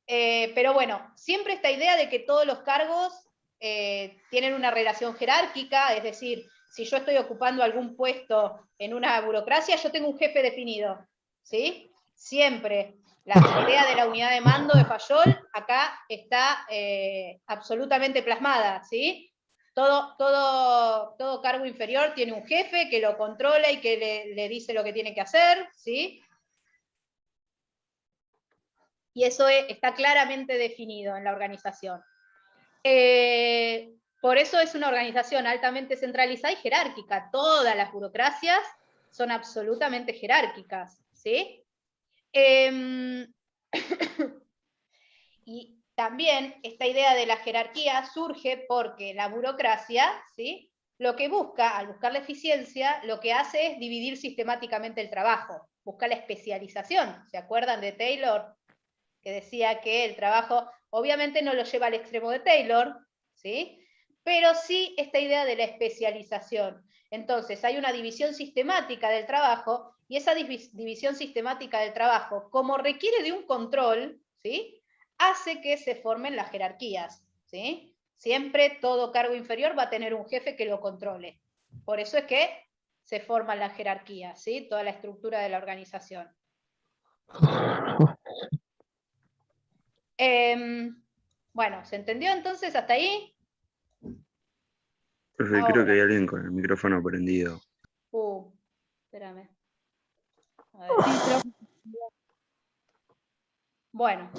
Pero bueno, siempre esta idea de que todos los cargos tienen una relación jerárquica, es decir, si yo estoy ocupando algún puesto en una burocracia, yo tengo un jefe definido, ¿sí? Siempre. La idea de la unidad de mando de Fayol acá está absolutamente plasmada, ¿sí? Todo cargo inferior tiene un jefe que lo controla y que le dice lo que tiene que hacer, ¿sí? Y eso está claramente definido en la organización. Por eso es una organización altamente centralizada y jerárquica. Todas las burocracias son absolutamente jerárquicas, ¿sí? Y también esta idea de la jerarquía surge porque la burocracia, ¿sí?, lo que busca, al buscar la eficiencia, lo que hace es dividir sistemáticamente el trabajo, busca la especialización. ¿Se acuerdan de Taylor? Que decía que el trabajo, obviamente no lo lleva al extremo de Taylor, ¿sí?, pero sí esta idea de la especialización. Entonces hay una división sistemática del trabajo, y esa división sistemática del trabajo, como requiere de un control, ¿sí?, hace que se formen las jerarquías, ¿sí? Siempre todo cargo inferior va a tener un jefe que lo controle. Por eso es que se forman las jerarquías, ¿sí?, toda la estructura de la organización. Bueno, ¿se entendió entonces hasta ahí? Profe, creo que hay alguien con el micrófono prendido. Espérame. A ver. Bueno.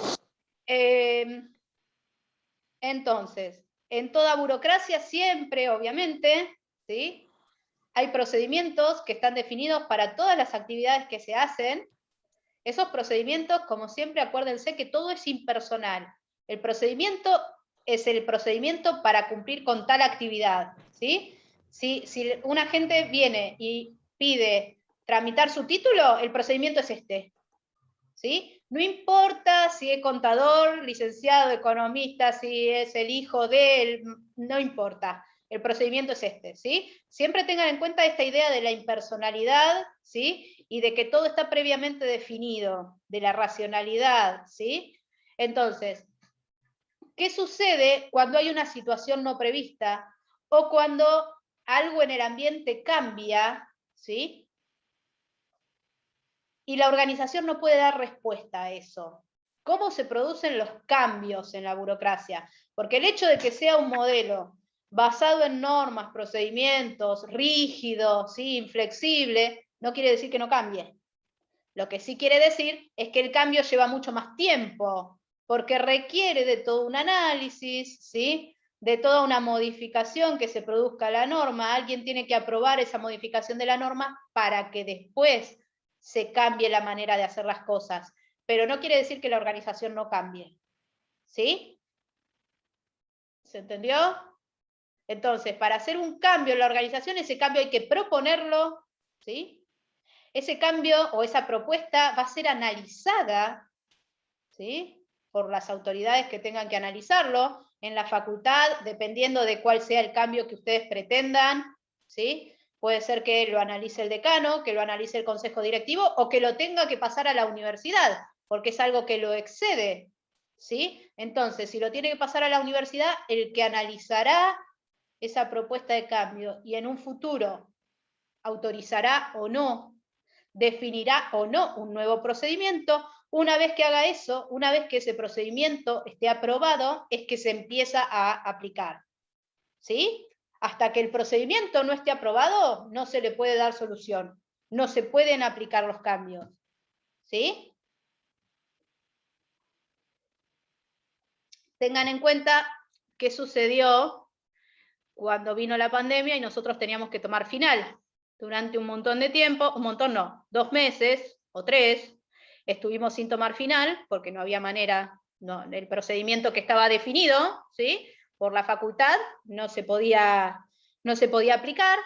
Entonces, en toda burocracia siempre, obviamente, ¿sí?, hay procedimientos que están definidos para todas las actividades que se hacen. Esos procedimientos, como siempre, acuérdense que todo es impersonal. El procedimiento es el procedimiento para cumplir con tal actividad, ¿sí? Si un agente viene y pide tramitar su título, el procedimiento es este, ¿sí? No importa si es contador, licenciado, economista, si es el hijo de él, no importa. El procedimiento es este, ¿sí? Siempre tengan en cuenta esta idea de la impersonalidad, ¿sí?, y de que todo está previamente definido, de la racionalidad, ¿sí? Entonces, ¿qué sucede cuando hay una situación no prevista o cuando algo en el ambiente cambia, ¿sí?, y la organización no puede dar respuesta a eso? ¿Cómo se producen los cambios en la burocracia? Porque el hecho de que sea un modelo basado en normas, procedimientos, rígido, ¿sí?, inflexible, no quiere decir que no cambie. Lo que sí quiere decir es que el cambio lleva mucho más tiempo, porque requiere de todo un análisis, ¿sí?, de toda una modificación que se produzca a la norma. Alguien tiene que aprobar esa modificación de la norma para que después se cambie la manera de hacer las cosas. Pero no quiere decir que la organización no cambie, ¿sí? ¿Se entendió? Entonces, para hacer un cambio en la organización, ese cambio hay que proponerlo, ¿sí? Ese cambio o esa propuesta va a ser analizada, ¿sí?, por las autoridades que tengan que analizarlo en la facultad, dependiendo de cuál sea el cambio que ustedes pretendan, ¿sí? Puede ser que lo analice el decano, que lo analice el consejo directivo, o que lo tenga que pasar a la universidad, porque es algo que lo excede, ¿sí? Entonces, si lo tiene que pasar a la universidad, el que analizará esa propuesta de cambio y en un futuro autorizará o no, definirá o no un nuevo procedimiento. Una vez que haga eso, una vez que ese procedimiento esté aprobado, es que se empieza a aplicar, ¿sí? Hasta que el procedimiento no esté aprobado, no se le puede dar solución, no se pueden aplicar los cambios, ¿sí? Tengan en cuenta qué sucedió cuando vino la pandemia y nosotros teníamos que tomar final. Durante un montón de tiempo, un montón no, 2 meses o 3, estuvimos sin tomar final porque no había manera, no, el procedimiento que estaba definido, ¿sí?, por la facultad no se podía aplicar.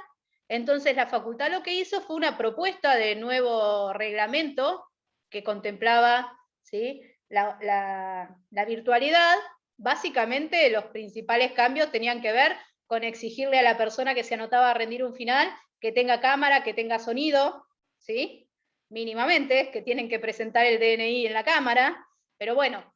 Entonces la facultad lo que hizo fue una propuesta de nuevo reglamento que contemplaba, ¿sí?, la virtualidad. Básicamente los principales cambios tenían que ver con exigirle a la persona que se anotaba a rendir un final que tenga cámara, que tenga sonido, ¿sí?, mínimamente, que tienen que presentar el DNI en la cámara, pero bueno,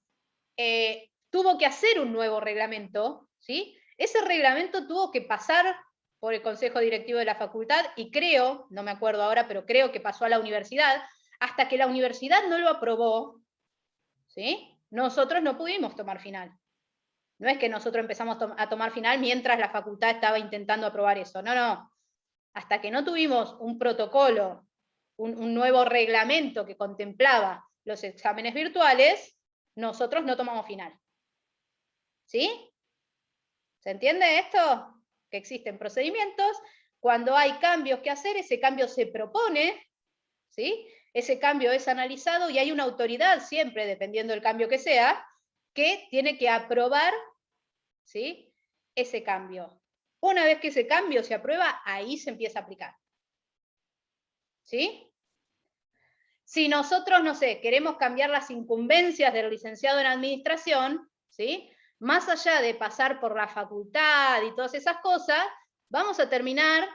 tuvo que hacer un nuevo reglamento, ¿sí? Ese reglamento tuvo que pasar por el Consejo Directivo de la Facultad y creo, no me acuerdo ahora, pero creo que pasó a la universidad, hasta que la universidad no lo aprobó, ¿sí?, nosotros no pudimos tomar final. No es que nosotros empezamos a tomar final mientras la facultad estaba intentando aprobar eso, no, no. Hasta que no tuvimos un protocolo, un nuevo reglamento que contemplaba los exámenes virtuales, nosotros no tomamos final. ¿Sí? ¿Se entiende esto? Que existen procedimientos, cuando hay cambios que hacer, ese cambio se propone, ¿sí?, ese cambio es analizado y hay una autoridad siempre, dependiendo del cambio que sea, que tiene que aprobar, ¿sí?, ese cambio. Una vez que ese cambio se aprueba, ahí se empieza a aplicar. ¿Sí? Si nosotros, no sé, queremos cambiar las incumbencias del licenciado en administración, ¿sí?, más allá de pasar por la facultad y todas esas cosas, vamos a terminar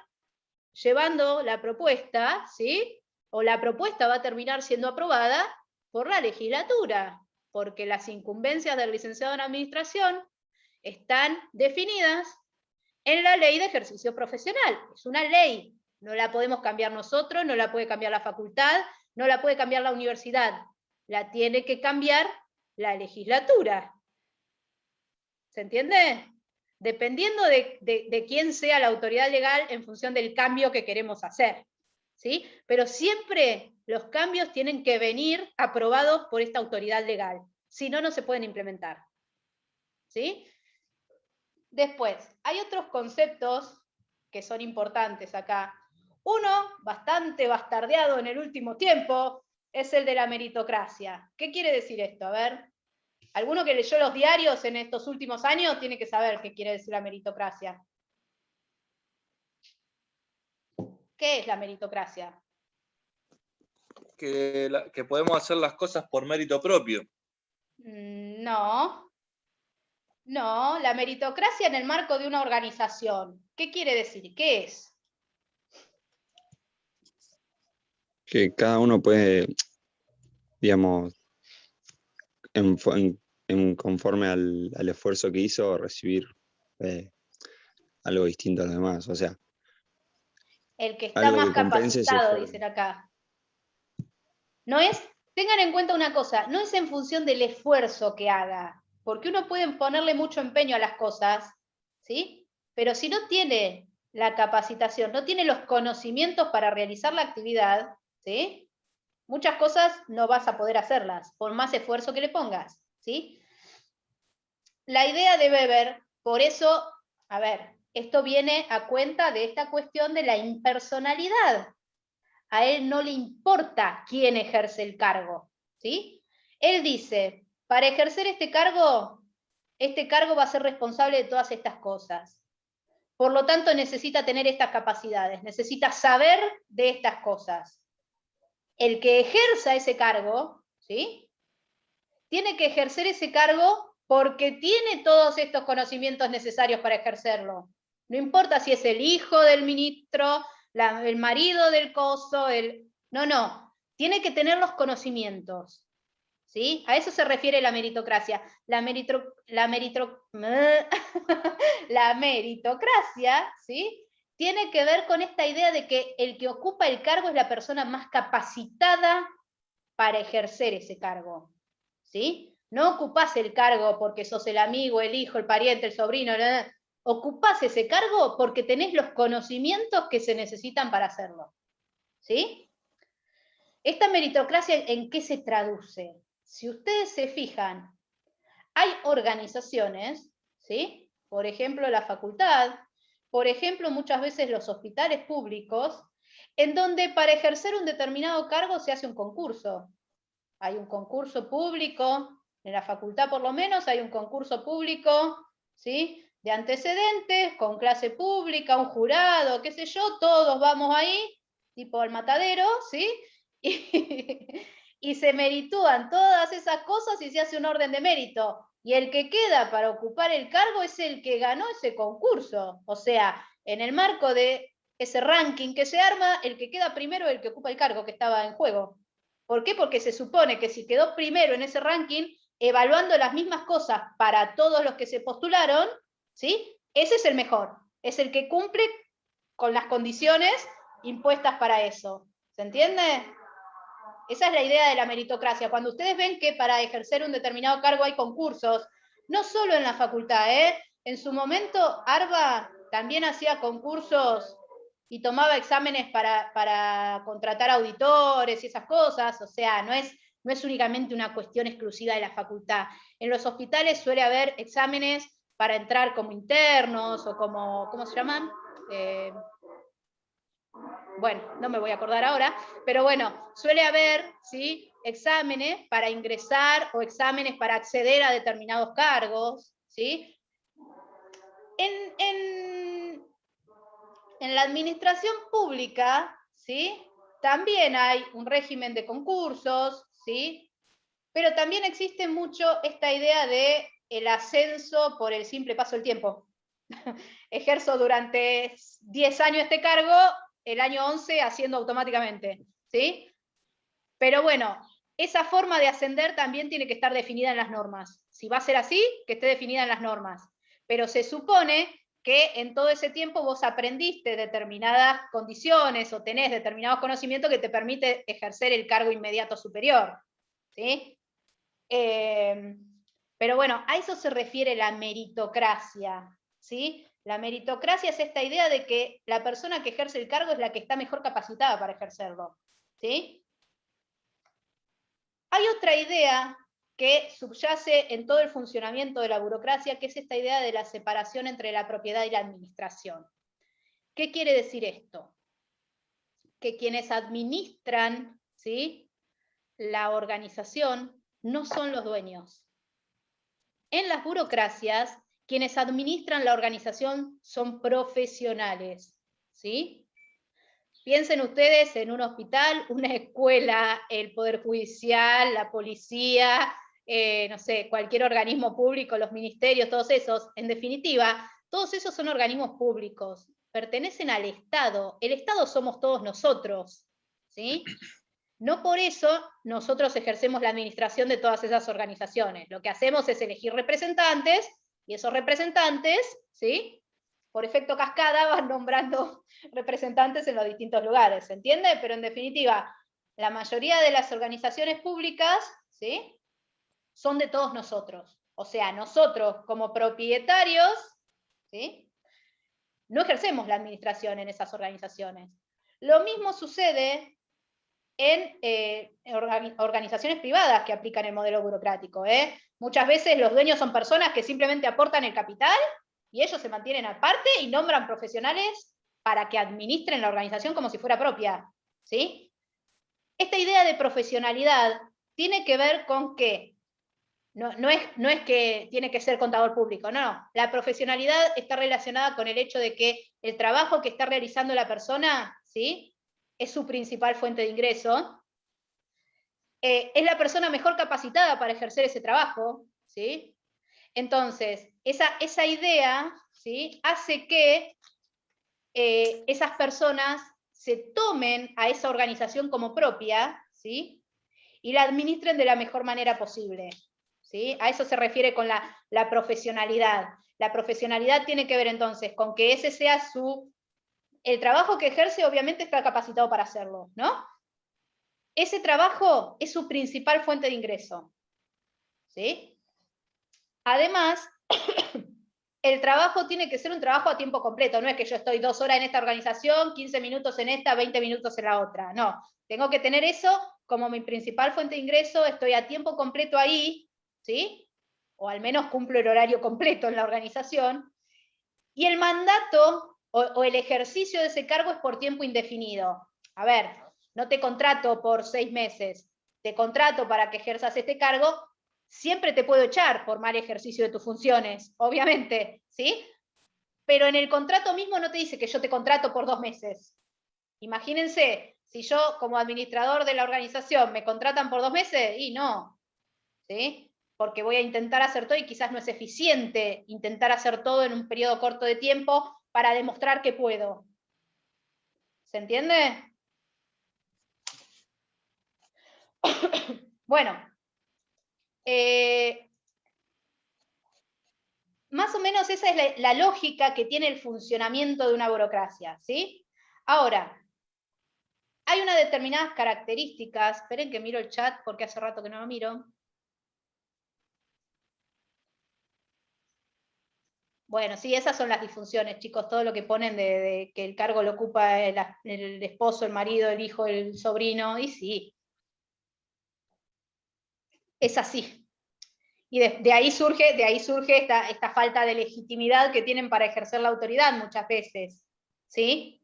llevando la propuesta, ¿sí?, o la propuesta va a terminar siendo aprobada por la legislatura, porque las incumbencias del licenciado en administración están definidas en la ley de ejercicio profesional. Es una ley, no la podemos cambiar nosotros, no la puede cambiar la facultad, no la puede cambiar la universidad, la tiene que cambiar la legislatura. ¿Se entiende? Dependiendo de quién sea la autoridad legal en función del cambio que queremos hacer, ¿sí? Pero siempre los cambios tienen que venir aprobados por esta autoridad legal, si no, no se pueden implementar, ¿sí? Después, hay otros conceptos que son importantes acá. Uno, bastante bastardeado en el último tiempo, es el de la meritocracia. ¿Qué quiere decir esto? A ver, alguno que leyó los diarios en estos últimos años tiene que saber qué quiere decir la meritocracia. ¿Qué es la meritocracia? Que podemos hacer las cosas por mérito propio. No. No, la meritocracia en el marco de una organización. ¿Qué quiere decir? ¿Qué es? Que cada uno puede, digamos, conforme al esfuerzo que hizo, recibir algo distinto a los demás. O sea, El que está algo más que compense ese capacitado, esfuerzo. dicen acá. No es, tengan en cuenta una cosa, no es en función del esfuerzo que haga, porque uno puede ponerle mucho empeño a las cosas, ¿sí? Pero si no tiene la capacitación, no tiene los conocimientos para realizar la actividad, ¿sí?, muchas cosas no vas a poder hacerlas, por más esfuerzo que le pongas, ¿sí? La idea de Weber, por eso, a ver, esto viene a cuenta de esta cuestión de la impersonalidad. A él no le importa quién ejerce el cargo, ¿sí? Él dice, para ejercer este cargo va a ser responsable de todas estas cosas. Por lo tanto, necesita tener estas capacidades, necesita saber de estas cosas. El que ejerza ese cargo, ¿sí?, tiene que ejercer ese cargo porque tiene todos estos conocimientos necesarios para ejercerlo. No importa si es el hijo del ministro, el marido del coso, no, tiene que tener los conocimientos, ¿sí? A eso se refiere la meritocracia. La meritocracia, ¿sí?, tiene que ver con esta idea de que el que ocupa el cargo es la persona más capacitada para ejercer ese cargo, ¿sí? No ocupás el cargo porque sos el amigo, el hijo, el pariente, el sobrino, ocupás ese cargo porque tenés los conocimientos que se necesitan para hacerlo, ¿sí? Esta meritocracia, ¿en qué se traduce? Si ustedes se fijan, hay organizaciones, ¿sí?, por ejemplo la facultad, por ejemplo muchas veces los hospitales públicos, en donde para ejercer un determinado cargo se hace un concurso. Hay un concurso público, en la facultad por lo menos hay un concurso público, ¿sí?, de antecedentes, con clase pública, un jurado, qué sé yo, todos vamos ahí, tipo al matadero, ¿sí? Y se meritúan todas esas cosas y se hace un orden de mérito. Y el que queda para ocupar el cargo es el que ganó ese concurso. O sea, en el marco de ese ranking que se arma, el que queda primero es el que ocupa el cargo que estaba en juego. ¿Por qué? Porque se supone que si quedó primero en ese ranking, evaluando las mismas cosas para todos los que se postularon, ¿sí? Ese es el mejor, es el que cumple con las condiciones impuestas para eso. ¿Se entiende? Esa es la idea de la meritocracia. Cuando ustedes ven que para ejercer un determinado cargo hay concursos, no solo en la facultad, en su momento ARBA también hacía concursos y tomaba exámenes para contratar auditores y esas cosas, o sea, no es únicamente una cuestión exclusiva de la facultad. En los hospitales suele haber exámenes para entrar como internos o como, ¿cómo se llaman? Bueno, no me voy a acordar ahora, pero bueno, suele haber, ¿sí?, exámenes para ingresar o exámenes para acceder a determinados cargos, ¿sí? En la administración pública, ¿sí?, también hay un régimen de concursos, ¿sí?, pero también existe mucho esta idea de el ascenso por el simple paso del tiempo. Ejerzo durante 10 años este cargo, el año 11 haciendo automáticamente, ¿sí? Pero bueno, esa forma de ascender también tiene que estar definida en las normas. Si va a ser así, que esté definida en las normas. Pero se supone que en todo ese tiempo vos aprendiste determinadas condiciones o tenés determinados conocimientos que te permite ejercer el cargo inmediato superior, ¿sí? Pero bueno, a eso se refiere la meritocracia, ¿sí? La meritocracia es esta idea de que la persona que ejerce el cargo es la que está mejor capacitada para ejercerlo, ¿sí? Hay otra idea que subyace en todo el funcionamiento de la burocracia, que es esta idea de la separación entre la propiedad y la administración. ¿Qué quiere decir esto? Que quienes administran, ¿sí?, la organización no son los dueños. En las burocracias, quienes administran la organización son profesionales, ¿sí? Piensen ustedes en un hospital, una escuela, el Poder Judicial, la policía, no sé, cualquier organismo público, los ministerios, todos esos. En definitiva, todos esos son organismos públicos, pertenecen al Estado. El Estado somos todos nosotros, ¿sí? No por eso nosotros ejercemos la administración de todas esas organizaciones. Lo que hacemos es elegir representantes, y esos representantes, ¿sí?, por efecto cascada van nombrando representantes en los distintos lugares, ¿se entiende? Pero en definitiva, la mayoría de las organizaciones públicas, ¿sí?, son de todos nosotros. O sea, nosotros como propietarios, ¿sí?, no ejercemos la administración en esas organizaciones. Lo mismo sucede en organizaciones privadas que aplican el modelo burocrático. Muchas veces los dueños son personas que simplemente aportan el capital y ellos se mantienen aparte y nombran profesionales para que administren la organización como si fuera propia, ¿sí? Esta idea de profesionalidad tiene que ver con que no es que tiene que ser contador público, no. La profesionalidad está relacionada con el hecho de que el trabajo que está realizando la persona, ¿sí?, es su principal fuente de ingreso, es la persona mejor capacitada para ejercer ese trabajo, ¿sí? Entonces, esa idea, ¿sí?, hace que esas personas se tomen a esa organización como propia, ¿sí?, y la administren de la mejor manera posible, ¿sí? A eso se refiere con la profesionalidad. La profesionalidad tiene que ver entonces con que ese sea el trabajo que ejerce, obviamente está capacitado para hacerlo, ¿no? Ese trabajo es su principal fuente de ingreso, ¿sí? Además, el trabajo tiene que ser un trabajo a tiempo completo, no es que yo estoy 2 horas en esta organización, 15 minutos en esta, 20 minutos en la otra, no. Tengo que tener eso como mi principal fuente de ingreso, estoy a tiempo completo ahí, ¿sí? O al menos cumplo el horario completo en la organización, y el mandato o el ejercicio de ese cargo es por tiempo indefinido. A ver, no te contrato por 6 meses, te contrato para que ejerzas este cargo Siempre te puedo echar por mal ejercicio de tus funciones, obviamente, ¿sí? Pero en el contrato mismo no te dice que yo te contrato por 2 meses. Imagínense, si yo como administrador de la organización me contratan por 2 meses, y no, ¿sí? Porque voy a intentar hacer todo y quizás no es eficiente intentar hacer todo en un periodo corto de tiempo para demostrar que puedo. ¿Se entiende? Bueno, más o menos esa es la lógica que tiene el funcionamiento de una burocracia, ¿sí? Ahora, hay unas determinadas características, esperen que miro el chat porque hace rato que no lo miro. Bueno, sí, esas son las disfunciones, chicos, todo lo que ponen de que el cargo lo ocupa el esposo, el marido, el hijo, el sobrino, y sí, es así. Y de ahí surge esta falta de legitimidad que tienen para ejercer la autoridad muchas veces, ¿sí?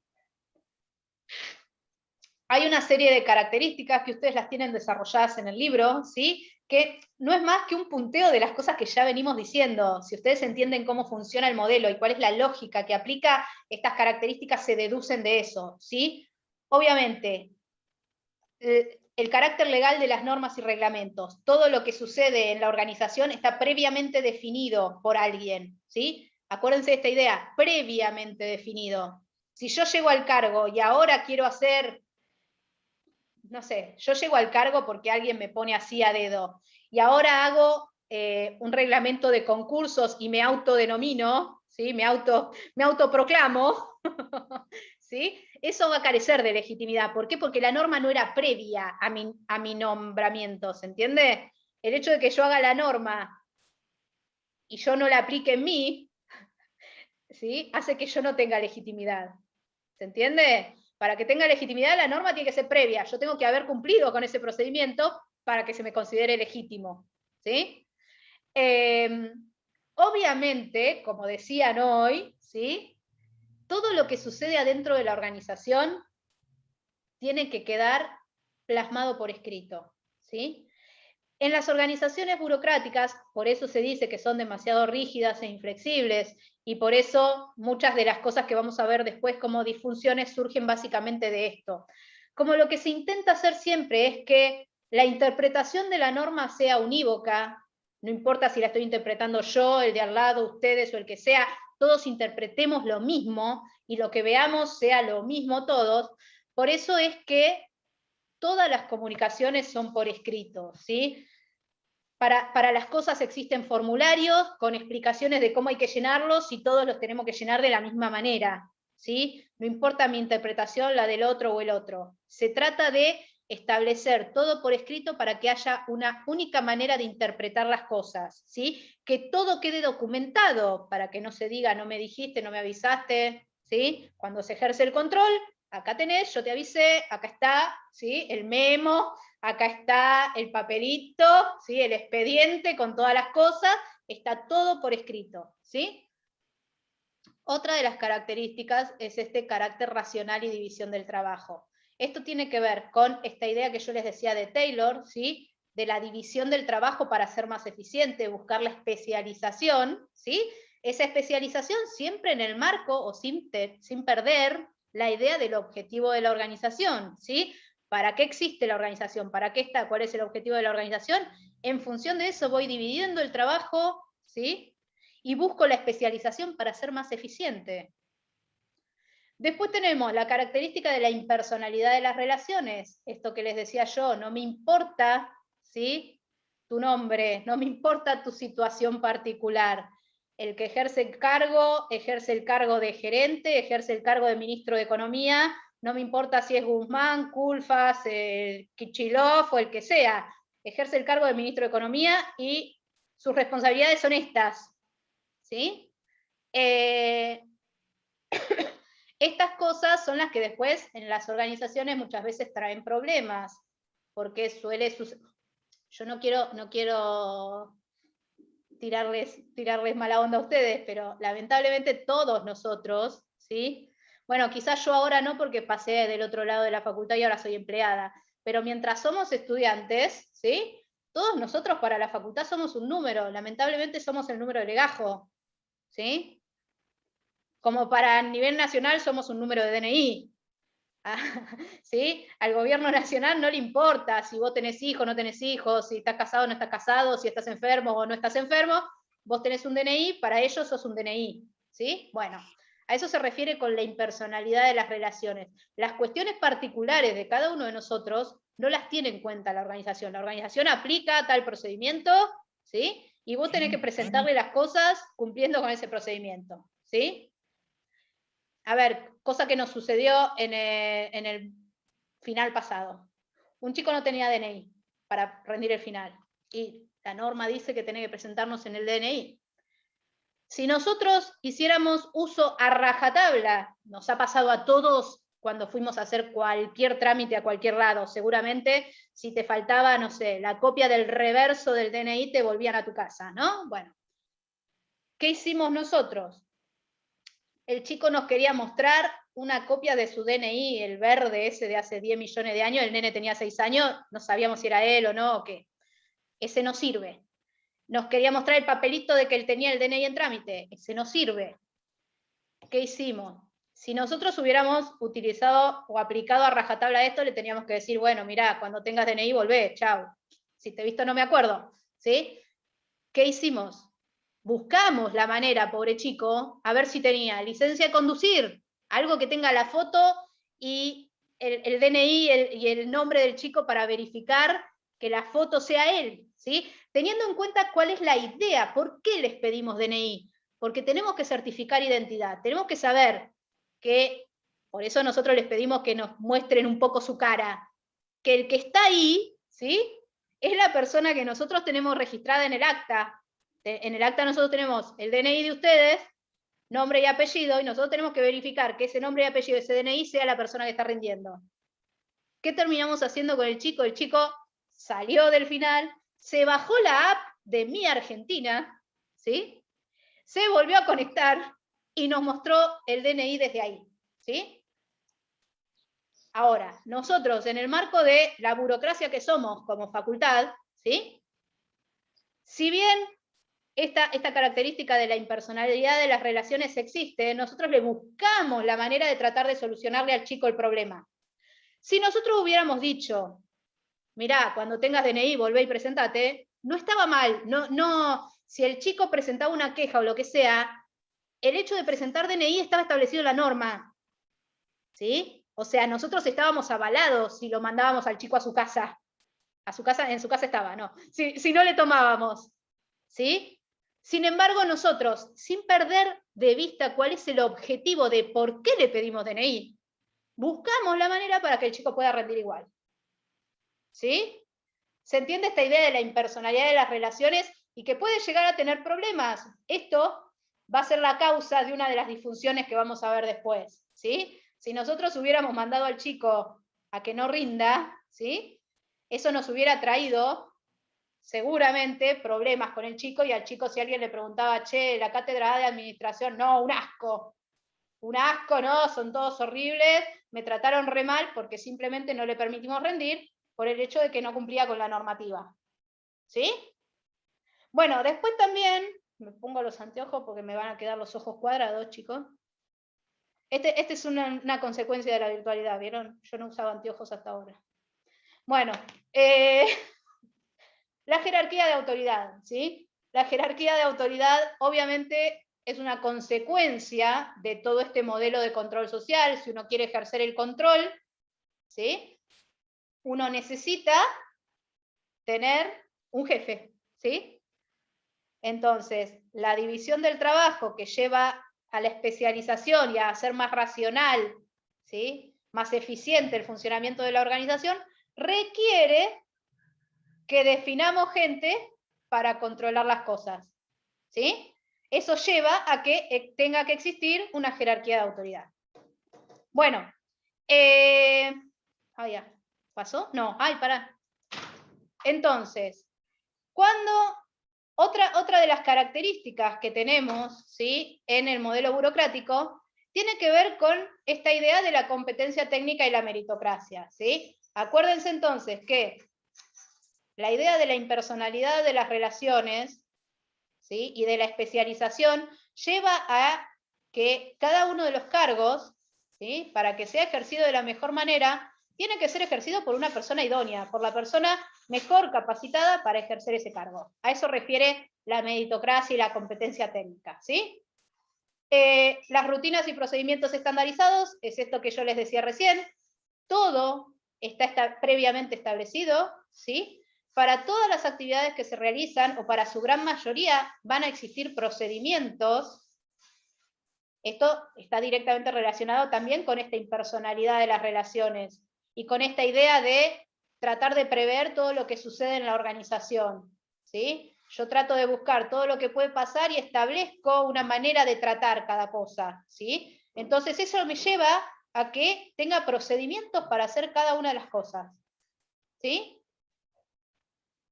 Hay una serie de características que ustedes las tienen desarrolladas en el libro, ¿sí? Que no es más que un punteo de las cosas que ya venimos diciendo. Si ustedes entienden cómo funciona el modelo y cuál es la lógica que aplica, estas características se deducen de eso, ¿sí? Obviamente, el carácter legal de las normas y reglamentos, todo lo que sucede en la organización está previamente definido por alguien, ¿sí? Acuérdense de esta idea, previamente definido. Si yo llego al cargo y ahora quiero hacer, no sé, yo llego al cargo porque alguien me pone así a dedo, y ahora hago un reglamento de concursos y me autodenomino, ¿sí? me autoproclamo, ¿sí? Eso va a carecer de legitimidad. ¿Por qué? Porque la norma no era previa a mi nombramiento, ¿se entiende? El hecho de que yo haga la norma y yo no la aplique en mí, ¿sí? Hace que yo no tenga legitimidad. ¿Se entiende? Para que tenga legitimidad la norma tiene que ser previa. Yo tengo que haber cumplido con ese procedimiento para que se me considere legítimo, ¿sí? Obviamente, como decían hoy, ¿sí? Todo lo que sucede adentro de la organización tiene que quedar plasmado por escrito, ¿sí? En las organizaciones burocráticas, por eso se dice que son demasiado rígidas e inflexibles, y por eso muchas de las cosas que vamos a ver después como disfunciones surgen básicamente de esto. Como lo que se intenta hacer siempre es que la interpretación de la norma sea unívoca, no importa si la estoy interpretando yo, el de al lado, ustedes o el que sea, todos interpretemos lo mismo y lo que veamos sea lo mismo todos. Por eso es que todas las comunicaciones son por escrito, ¿sí? Para las cosas existen formularios con explicaciones de cómo hay que llenarlos y todos los tenemos que llenar de la misma manera, ¿sí? No importa mi interpretación, la del otro o el otro. Se trata de establecer todo por escrito para que haya una única manera de interpretar las cosas, ¿sí? Que todo quede documentado para que no se diga no me dijiste, no me avisaste, ¿sí? Cuando se ejerce el control, acá tenés, yo te avisé, acá está, ¿sí? El memo, acá está el papelito, ¿sí? El expediente con todas las cosas, está todo por escrito, ¿sí? Otra de las características es este carácter racional y división del trabajo. Esto tiene que ver con esta idea que yo les decía de Taylor, ¿sí? De la división del trabajo para ser más eficiente, buscar la especialización, ¿sí? Esa especialización siempre en el marco o sin perder la idea del objetivo de la organización, ¿sí? ¿Para qué existe la organización? ¿Para qué está? ¿Cuál es el objetivo de la organización? En función de eso voy dividiendo el trabajo, ¿sí? Y busco la especialización para ser más eficiente. Después tenemos la característica de la impersonalidad de las relaciones. Esto que les decía yo, no me importa, ¿sí? Tu nombre, no me importa tu situación particular. El que ejerce el cargo de gerente, ejerce el cargo de ministro de Economía, no me importa si es Guzmán, Culfas, Kichilov o el que sea, ejerce el cargo de ministro de Economía y sus responsabilidades son estas, ¿sí? Estas cosas son las que después en las organizaciones muchas veces traen problemas, porque suele suceder. Yo no quiero tirarles mala onda a ustedes, pero lamentablemente todos nosotros, ¿sí? Bueno, quizás yo ahora no porque pasé del otro lado de la facultad y ahora soy empleada, pero mientras somos estudiantes, ¿sí? Todos nosotros para la facultad somos un número, lamentablemente somos el número de legajo, ¿sí? Como para el nivel nacional somos un número de DNI. ¿Sí? Al gobierno nacional no le importa si vos tenés hijos o no tenés hijos, si estás casado o no estás casado, si estás enfermo o no estás enfermo, vos tenés un DNI, para ellos sos un DNI, ¿sí? Bueno, a eso se refiere con la impersonalidad de las relaciones. Las cuestiones particulares de cada uno de nosotros no las tiene en cuenta la organización. La organización aplica tal procedimiento, ¿sí? Y vos tenés que presentarle las cosas cumpliendo con ese procedimiento, ¿sí? A ver, cosa que nos sucedió en el final pasado. Un chico no tenía DNI para rendir el final. Y la norma dice que tiene que presentarnos en el DNI. Si nosotros hiciéramos uso a rajatabla, nos ha pasado a todos cuando fuimos a hacer cualquier trámite a cualquier lado, seguramente si te faltaba, no sé, la copia del reverso del DNI te volvían a tu casa, ¿no? Bueno, ¿qué hicimos nosotros? El chico nos quería mostrar una copia de su DNI, el verde ese de hace 10 millones de años, el nene tenía 6 años, no sabíamos si era él o no, o qué. Ese no sirve. Nos quería mostrar el papelito de que él tenía el DNI en trámite, ese no sirve. ¿Qué hicimos? Si nosotros hubiéramos utilizado o aplicado a rajatabla esto, le teníamos que decir, bueno, mirá, cuando tengas DNI volvé, chau. Si te he visto no me acuerdo, ¿sí? ¿Qué hicimos? Buscamos la manera, pobre chico, a ver si tenía licencia de conducir, algo que tenga la foto y el DNI y el nombre del chico para verificar que la foto sea él, ¿sí? Teniendo en cuenta cuál es la idea, ¿por qué les pedimos DNI? Porque tenemos que certificar identidad, tenemos que saber que, por eso nosotros les pedimos que nos muestren un poco su cara, que el que está ahí, ¿sí? Es la persona que nosotros tenemos registrada en el acta. En el acta nosotros tenemos el DNI de ustedes, nombre y apellido, y nosotros tenemos que verificar que ese nombre y apellido de ese DNI sea la persona que está rindiendo. ¿Qué terminamos haciendo con el chico? El chico salió del final, se bajó la app de Mi Argentina, ¿sí? Se volvió a conectar y nos mostró el DNI desde ahí, ¿sí? Ahora, nosotros en el marco de la burocracia que somos como facultad, ¿sí? Si bien esta característica de la impersonalidad de las relaciones existe, nosotros le buscamos la manera de tratar de solucionarle al chico el problema. Si nosotros hubiéramos dicho, mirá, cuando tengas DNI, volvé y presentate, no estaba mal, si el chico presentaba una queja o lo que sea, el hecho de presentar DNI estaba establecido en la norma, ¿sí? O sea, nosotros estábamos avalados si lo mandábamos al chico a su casa. En su casa estaba, no. Si no le tomábamos, ¿sí? Sin embargo, nosotros, sin perder de vista cuál es el objetivo de por qué le pedimos DNI, buscamos la manera para que el chico pueda rendir igual. ¿Sí? ¿Se entiende esta idea de la impersonalidad de las relaciones y que puede llegar a tener problemas? Esto va a ser la causa de una de las disfunciones que vamos a ver después, ¿sí? Si nosotros hubiéramos mandado al chico a que no rinda, ¿sí? Eso nos hubiera traído seguramente problemas con el chico, y al chico si alguien le preguntaba, che, la cátedra de administración, no, un asco, no, son todos horribles, me trataron re mal porque simplemente no le permitimos rendir por el hecho de que no cumplía con la normativa. ¿Sí? Bueno, después también, me pongo los anteojos porque me van a quedar los ojos cuadrados, chicos. Este es una consecuencia de la virtualidad, ¿vieron? Yo no usaba anteojos hasta ahora. Bueno, la jerarquía de autoridad, ¿sí? La jerarquía de autoridad obviamente es una consecuencia de todo este modelo de control social. Si uno quiere ejercer el control, ¿sí? Uno necesita tener un jefe, ¿sí? Entonces, la división del trabajo que lleva a la especialización y a hacer más racional, ¿sí? Más eficiente el funcionamiento de la organización, requiere que definamos gente para controlar las cosas, ¿sí? Eso lleva a que tenga que existir una jerarquía de autoridad. Bueno, ya, ¿pasó? No, pará. Entonces, otra de las características que tenemos, ¿sí?, en el modelo burocrático tiene que ver con esta idea de la competencia técnica y la meritocracia, ¿sí? Acuérdense entonces que la idea de la impersonalidad de las relaciones, ¿sí? Y de la especialización lleva a que cada uno de los cargos, ¿sí? Para que sea ejercido de la mejor manera, tiene que ser ejercido por una persona idónea, por la persona mejor capacitada para ejercer ese cargo. A eso refiere la meritocracia y la competencia técnica, ¿sí? Las rutinas y procedimientos estandarizados, es esto que yo les decía recién, todo está previamente establecido, ¿sí? Para todas las actividades que se realizan, o para su gran mayoría, van a existir procedimientos. Esto está directamente relacionado también con esta impersonalidad de las relaciones y con esta idea de tratar de prever todo lo que sucede en la organización, ¿sí? Yo trato de buscar todo lo que puede pasar y establezco una manera de tratar cada cosa, ¿sí? Entonces eso me lleva a que tenga procedimientos para hacer cada una de las cosas, ¿sí?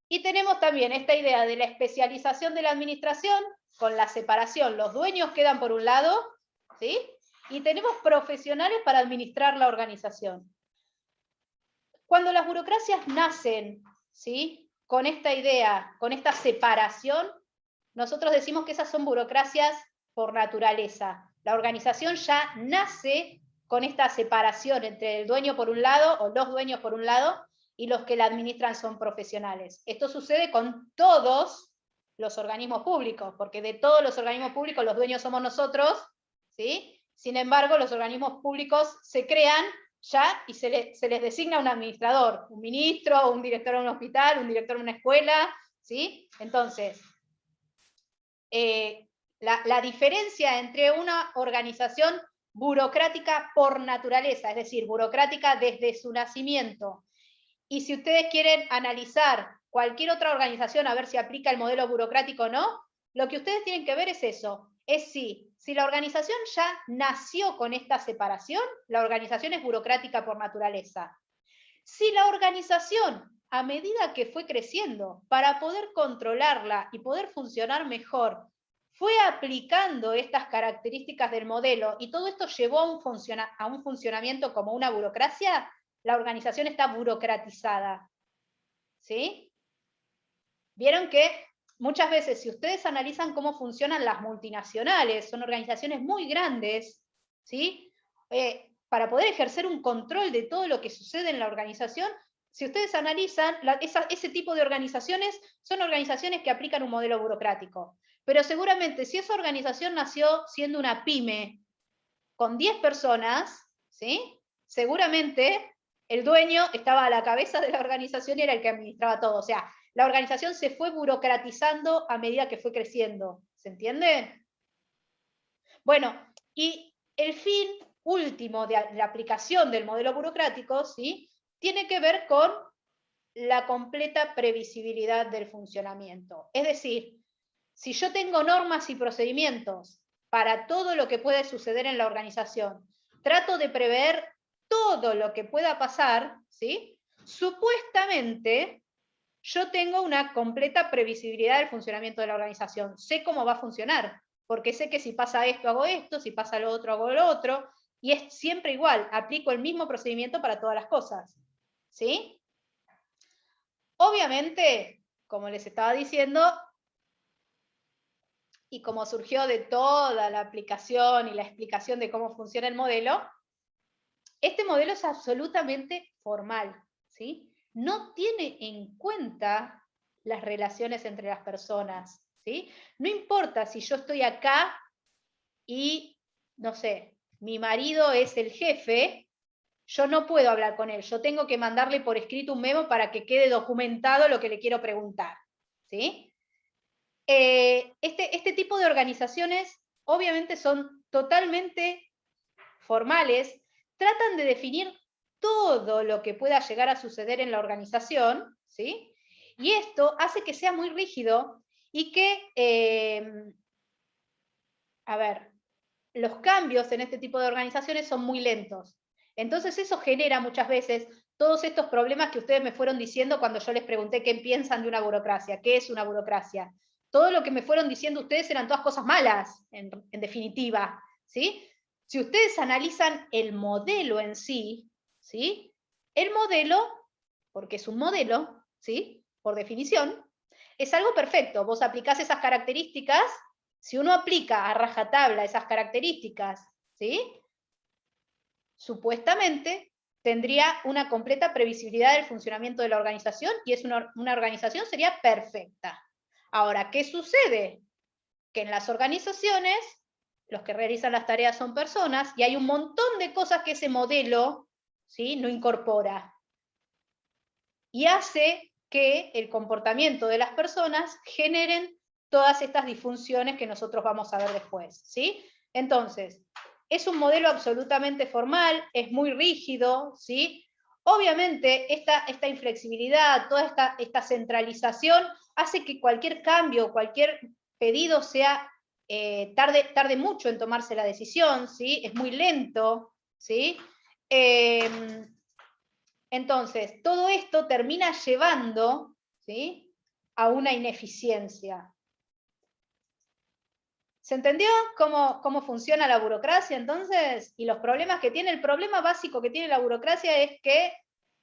Y tenemos también esta idea de la especialización de la administración con la separación. Los dueños quedan por un lado, ¿sí? Y tenemos profesionales para administrar la organización. Cuando las burocracias nacen, ¿sí? Con esta idea, con esta separación, nosotros decimos que esas son burocracias por naturaleza. La organización ya nace con esta separación entre el dueño por un lado, o los dueños por un lado, y los que la administran son profesionales. Esto sucede con todos los organismos públicos, porque de todos los organismos públicos los dueños somos nosotros, ¿sí? Sin embargo, los organismos públicos se crean ya y se les designa un administrador, un ministro, un director de un hospital, un director de una escuela, ¿sí? Entonces, la diferencia entre una organización burocrática por naturaleza, es decir, burocrática desde su nacimiento, y si ustedes quieren analizar cualquier otra organización a ver si aplica el modelo burocrático o no, lo que ustedes tienen que ver es eso, es si la organización ya nació con esta separación, la organización es burocrática por naturaleza. Si la organización, a medida que fue creciendo, para poder controlarla y poder funcionar mejor, fue aplicando estas características del modelo y todo esto llevó a un funcionamiento como una burocracia, la organización está burocratizada. ¿Sí? Vieron que muchas veces, si ustedes analizan cómo funcionan las multinacionales, son organizaciones muy grandes, ¿sí? Para poder ejercer un control de todo lo que sucede en la organización, si ustedes analizan, ese tipo de organizaciones son organizaciones que aplican un modelo burocrático. Pero seguramente, si esa organización nació siendo una pyme con 10 personas, ¿sí? Seguramente el dueño estaba a la cabeza de la organización y era el que administraba todo. O sea, la organización se fue burocratizando a medida que fue creciendo. ¿Se entiende? Bueno, y el fin último de la aplicación del modelo burocrático, ¿sí? Tiene que ver con la completa previsibilidad del funcionamiento. Es decir, si yo tengo normas y procedimientos para todo lo que puede suceder en la organización, trato de prever todo lo que pueda pasar, ¿sí? Supuestamente yo tengo una completa previsibilidad del funcionamiento de la organización. Sé cómo va a funcionar, porque sé que si pasa esto hago esto, si pasa lo otro hago lo otro, y es siempre igual, aplico el mismo procedimiento para todas las cosas. ¿Sí? Obviamente, como les estaba diciendo, y como surgió de toda la aplicación y la explicación de cómo funciona el modelo, este modelo es absolutamente formal, ¿sí? No tiene en cuenta las relaciones entre las personas, ¿sí? No importa si yo estoy acá y, no sé, mi marido es el jefe, yo no puedo hablar con él, yo tengo que mandarle por escrito un memo para que quede documentado lo que le quiero preguntar, ¿sí? Este tipo de organizaciones obviamente son totalmente formales, tratan de definir todo lo que pueda llegar a suceder en la organización, ¿sí? Y esto hace que sea muy rígido y que, a ver, los cambios en este tipo de organizaciones son muy lentos. Entonces eso genera muchas veces todos estos problemas que ustedes me fueron diciendo cuando yo les pregunté qué piensan de una burocracia, qué es una burocracia. Todo lo que me fueron diciendo ustedes eran todas cosas malas, en definitiva, ¿sí? Si ustedes analizan el modelo en sí, ¿sí? El modelo, porque es un modelo, ¿sí? por definición, es algo perfecto. Vos aplicás esas características, si uno aplica a rajatabla esas características, ¿sí? Supuestamente tendría una completa previsibilidad del funcionamiento de la organización y una organización sería perfecta. Ahora, ¿qué sucede? Que en las organizaciones los que realizan las tareas son personas y hay un montón de cosas que ese modelo, ¿sí?, no incorpora. Y hace que el comportamiento de las personas generen todas estas disfunciones que nosotros vamos a ver después, ¿sí? Entonces, es un modelo absolutamente formal, es muy rígido, ¿sí? Obviamente, esta inflexibilidad, toda esta centralización hace que cualquier cambio, cualquier pedido sea, tarde mucho en tomarse la decisión, ¿sí? Es muy lento, ¿sí? Entonces, todo esto termina llevando, ¿sí?, a una ineficiencia. ¿Se entendió cómo funciona la burocracia entonces? Y los problemas que tiene. El problema básico que tiene la burocracia es que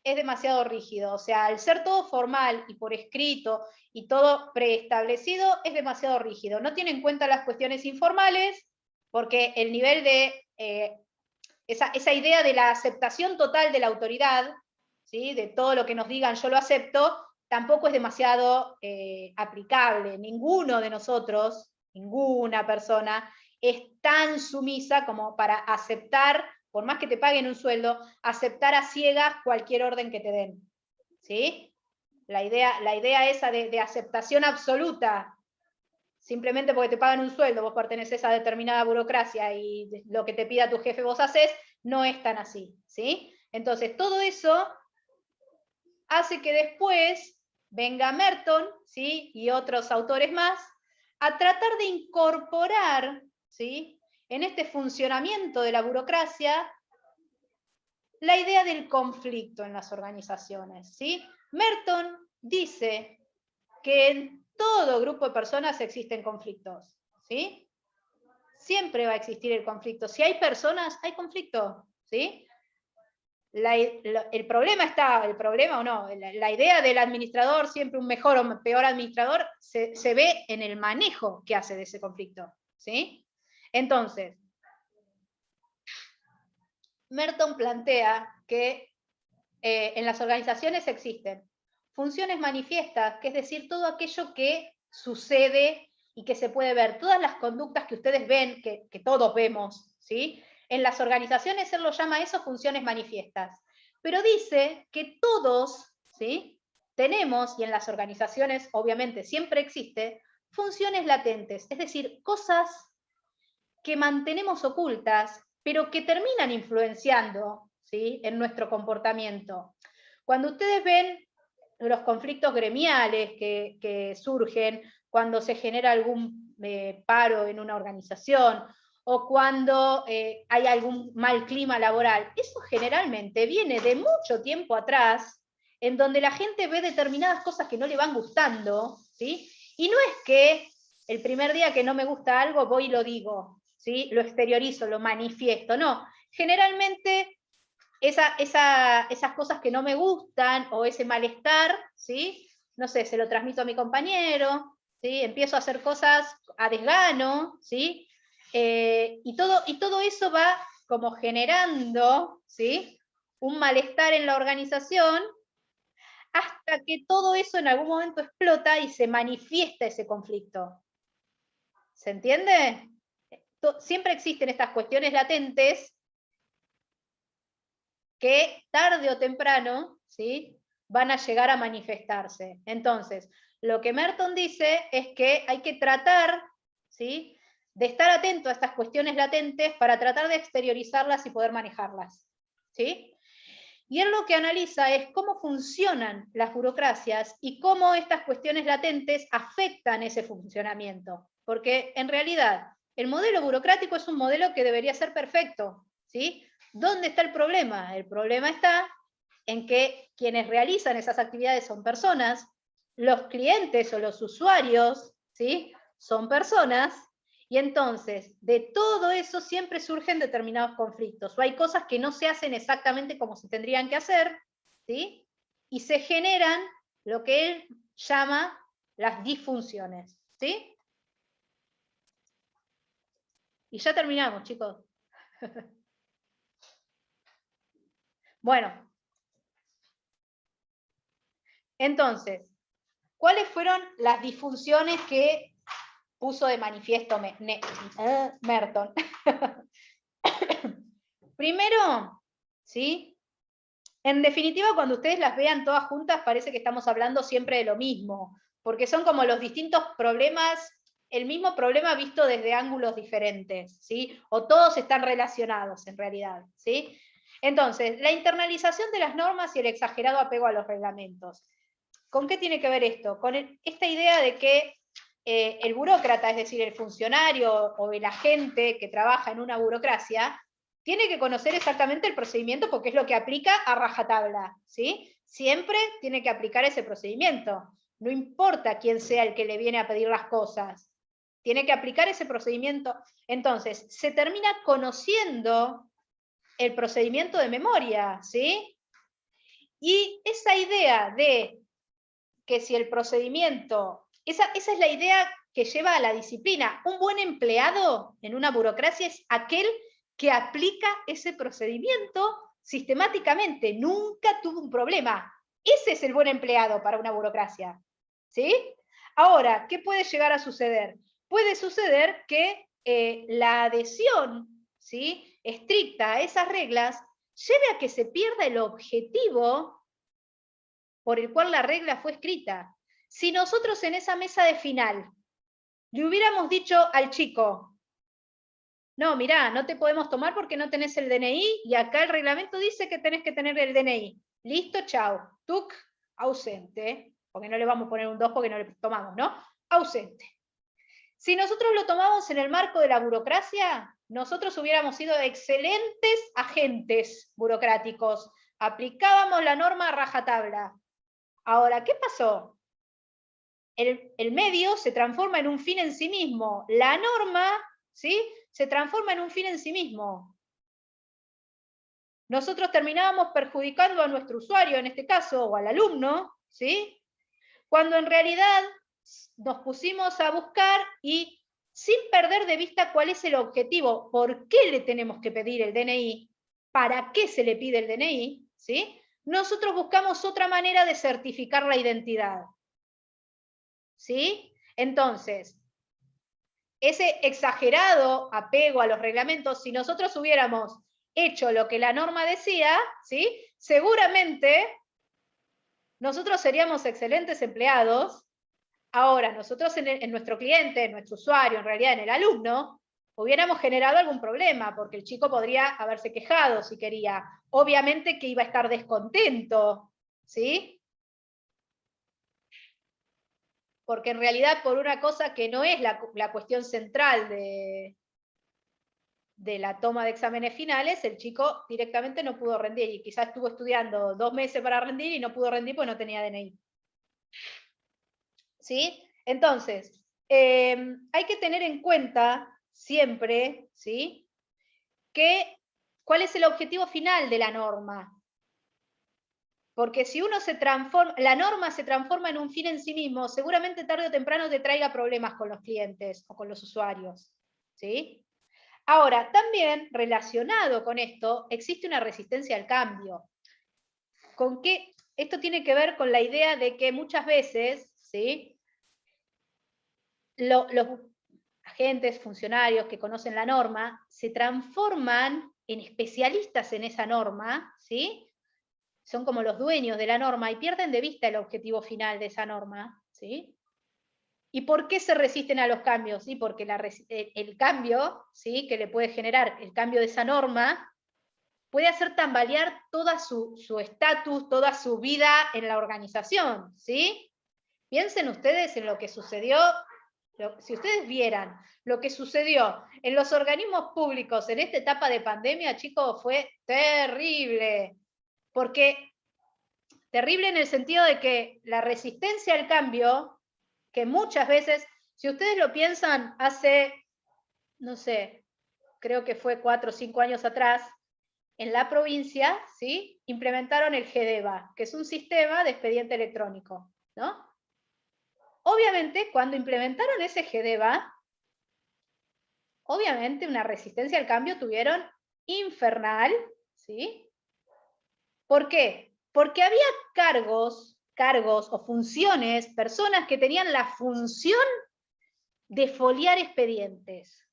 es demasiado rígido. O sea, al ser todo formal y por escrito y todo preestablecido, es demasiado rígido. No tiene en cuenta las cuestiones informales, porque el nivel de esa idea de la aceptación total de la autoridad, ¿sí?, de todo lo que nos digan yo lo acepto, tampoco es demasiado aplicable. Ninguno de nosotros, ninguna persona, es tan sumisa como para aceptar, por más que te paguen un sueldo, aceptar a ciegas cualquier orden que te den, ¿sí? La idea esa de aceptación absoluta, simplemente porque te pagan un sueldo, vos perteneces a determinada burocracia y lo que te pida tu jefe vos haces, no es tan así, ¿sí? Entonces, todo eso hace que después venga Merton, ¿sí?, y otros autores más, a tratar de incorporar, ¿sí?, en este funcionamiento de la burocracia, la idea del conflicto en las organizaciones, ¿sí? Merton dice que en todo grupo de personas existen conflictos, ¿sí? Siempre va a existir el conflicto. Si hay personas, hay conflicto, ¿sí? El problema o no, la idea del administrador, siempre un mejor o peor administrador, se ve en el manejo que hace de ese conflicto, ¿sí? Entonces, Merton plantea que en las organizaciones existen funciones manifiestas, que es decir, todo aquello que sucede y que se puede ver, todas las conductas que ustedes ven, que todos vemos, ¿sí? En las organizaciones él lo llama eso funciones manifiestas, pero dice que todos, ¿sí?, tenemos, y en las organizaciones obviamente siempre existe, funciones latentes, es decir, cosas que mantenemos ocultas, pero que terminan influenciando, ¿sí?, en nuestro comportamiento. Cuando ustedes ven los conflictos gremiales que surgen, cuando se genera algún paro en una organización, o cuando hay algún mal clima laboral, eso generalmente viene de mucho tiempo atrás, en donde la gente ve determinadas cosas que no le van gustando, ¿sí? Y no es que el primer día que no me gusta algo voy y lo digo, ¿sí?, lo exteriorizo, lo manifiesto, no. Generalmente esas cosas que no me gustan o ese malestar, ¿sí?, no sé, se lo transmito a mi compañero, ¿sí?, empiezo a hacer cosas a desgano, ¿sí?, y todo eso va como generando, ¿sí?, un malestar en la organización, hasta que todo eso en algún momento explota y se manifiesta ese conflicto. ¿Se entiende? Siempre existen estas cuestiones latentes que tarde o temprano, ¿sí?, van a llegar a manifestarse. Entonces, lo que Merton dice es que hay que tratar, ¿sí?, de estar atento a estas cuestiones latentes para tratar de exteriorizarlas y poder manejarlas, ¿sí? Y él lo que analiza es cómo funcionan las burocracias y cómo estas cuestiones latentes afectan ese funcionamiento. Porque en realidad el modelo burocrático es un modelo que debería ser perfecto, ¿sí? ¿Dónde está el problema? El problema está en que quienes realizan esas actividades son personas, los clientes o los usuarios, ¿sí?, son personas, y entonces de todo eso siempre surgen determinados conflictos, o hay cosas que no se hacen exactamente como se tendrían que hacer, ¿sí?, y se generan lo que él llama las disfunciones, ¿sí? Y ya terminamos, chicos. Bueno. Entonces, ¿cuáles fueron las disfunciones que puso de manifiesto Merton? Primero, ¿sí? En definitiva, cuando ustedes las vean todas juntas, parece que estamos hablando siempre de lo mismo, porque son como los distintos problemas, el mismo problema visto desde ángulos diferentes, ¿sí? O todos están relacionados en realidad, ¿sí? Entonces, la internalización de las normas y el exagerado apego a los reglamentos. ¿Con qué tiene que ver esto? Con esta idea de que el burócrata, es decir, el funcionario o el agente que trabaja en una burocracia, tiene que conocer exactamente el procedimiento porque es lo que aplica a rajatabla, ¿sí? Siempre tiene que aplicar ese procedimiento. No importa quién sea el que le viene a pedir las cosas. Tiene que aplicar ese procedimiento. Entonces, se termina conociendo el procedimiento de memoria, ¿sí? Y esa idea de que si el procedimiento, esa es la idea que lleva a la disciplina. Un buen empleado en una burocracia es aquel que aplica ese procedimiento sistemáticamente, nunca tuvo un problema. Ese es el buen empleado para una burocracia, ¿sí? Ahora, ¿qué puede llegar a suceder? Puede suceder que la adhesión, ¿sí?, estricta a esas reglas lleve a que se pierda el objetivo por el cual la regla fue escrita. Si nosotros en esa mesa de final le hubiéramos dicho al chico, no, mirá, no te podemos tomar porque no tenés el DNI y acá el reglamento dice que tenés que tener el DNI. Listo, chao. Tuc, ausente. Porque no le vamos a poner un 2 porque no le tomamos, ¿no? Ausente. Si nosotros lo tomamos en el marco de la burocracia, nosotros hubiéramos sido excelentes agentes burocráticos. Aplicábamos la norma a rajatabla. Ahora, ¿qué pasó? El medio se transforma en un fin en sí mismo. La norma, ¿sí?, se transforma en un fin en sí mismo. Nosotros terminábamos perjudicando a nuestro usuario, en este caso, o al alumno, ¿sí?, cuando en realidad nos pusimos a buscar y sin perder de vista cuál es el objetivo, por qué le tenemos que pedir el DNI, para qué se le pide el DNI, ¿sí?, nosotros buscamos otra manera de certificar la identidad. ¿Sí? Entonces, ese exagerado apego a los reglamentos, si nosotros hubiéramos hecho lo que la norma decía, ¿sí?, seguramente nosotros seríamos excelentes empleados. Ahora, nosotros en nuestro cliente, en nuestro usuario, en realidad en el alumno, hubiéramos generado algún problema, porque el chico podría haberse quejado si quería. Obviamente que iba a estar descontento, ¿sí?, porque en realidad por una cosa que no es la cuestión central de la toma de exámenes finales, el chico directamente no pudo rendir, y quizás estuvo estudiando 2 meses para rendir y no pudo rendir porque no tenía DNI. ¿Sí? Entonces, hay que tener en cuenta siempre, ¿sí?, cuál es el objetivo final de la norma. Porque si uno la norma se transforma en un fin en sí mismo, seguramente tarde o temprano te traiga problemas con los clientes o con los usuarios, ¿sí? Ahora, también relacionado con esto, existe una resistencia al cambio. ¿Con qué? Esto tiene que ver con la idea de que muchas veces, ¿sí?, los agentes, funcionarios que conocen la norma, se transforman en especialistas en esa norma, ¿sí?, son como los dueños de la norma y pierden de vista el objetivo final de esa norma, ¿sí? ¿Y por qué se resisten a los cambios? ¿Sí? Porque el cambio, ¿sí?, que le puede generar el cambio de esa norma, puede hacer tambalear toda su estatus, toda su vida en la organización, ¿sí? Piensen ustedes en lo que sucedió, si ustedes vieran lo que sucedió en los organismos públicos en esta etapa de pandemia, chicos, fue terrible. Porque terrible en el sentido de que la resistencia al cambio, que muchas veces, si ustedes lo piensan, hace, no sé, creo que fue 4 o 5 años atrás, en la provincia, ¿sí?, implementaron el GEDEVA, que es un sistema de expediente electrónico, ¿no? obviamente, cuando implementaron ese GDEVA, obviamente una resistencia al cambio tuvieron infernal, ¿sí? ¿Por qué? Porque había cargos o funciones, personas que tenían la función de foliar expedientes,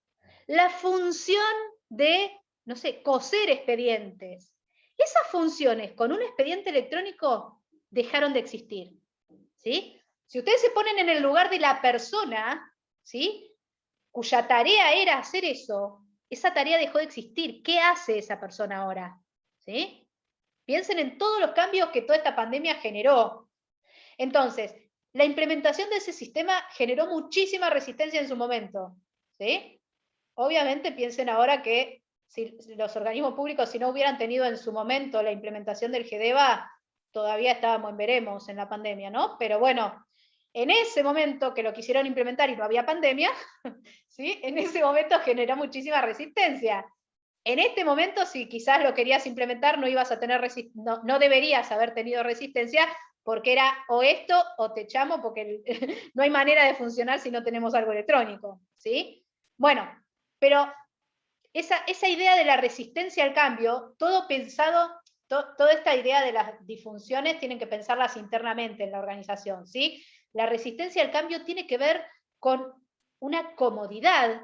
la función de, no sé, coser expedientes. Esas funciones con un expediente electrónico dejaron de existir, ¿sí? Si ustedes se ponen en el lugar de la persona, ¿sí?, cuya tarea era hacer eso, esa tarea dejó de existir. ¿Qué hace esa persona ahora? ¿Sí? Piensen en todos los cambios que toda esta pandemia generó. Entonces, la implementación de ese sistema generó muchísima resistencia en su momento, ¿sí? Obviamente piensen ahora que si los organismos públicos, si no hubieran tenido en su momento la implementación del GDEVA, todavía estábamos en veremos en la pandemia, ¿no? Pero bueno, en ese momento que lo quisieron implementar y no había pandemia, ¿sí?, en ese momento generó muchísima resistencia. En este momento, si quizás lo querías implementar, no ibas a tener no deberías haber tenido resistencia, porque era o esto o te echamos, porque no hay manera de funcionar si no tenemos algo electrónico, ¿sí? Bueno, pero esa idea de la resistencia al cambio, todo pensado, toda esta idea de las disfunciones tienen que pensarlas internamente en la organización, ¿sí? La resistencia al cambio tiene que ver con una comodidad,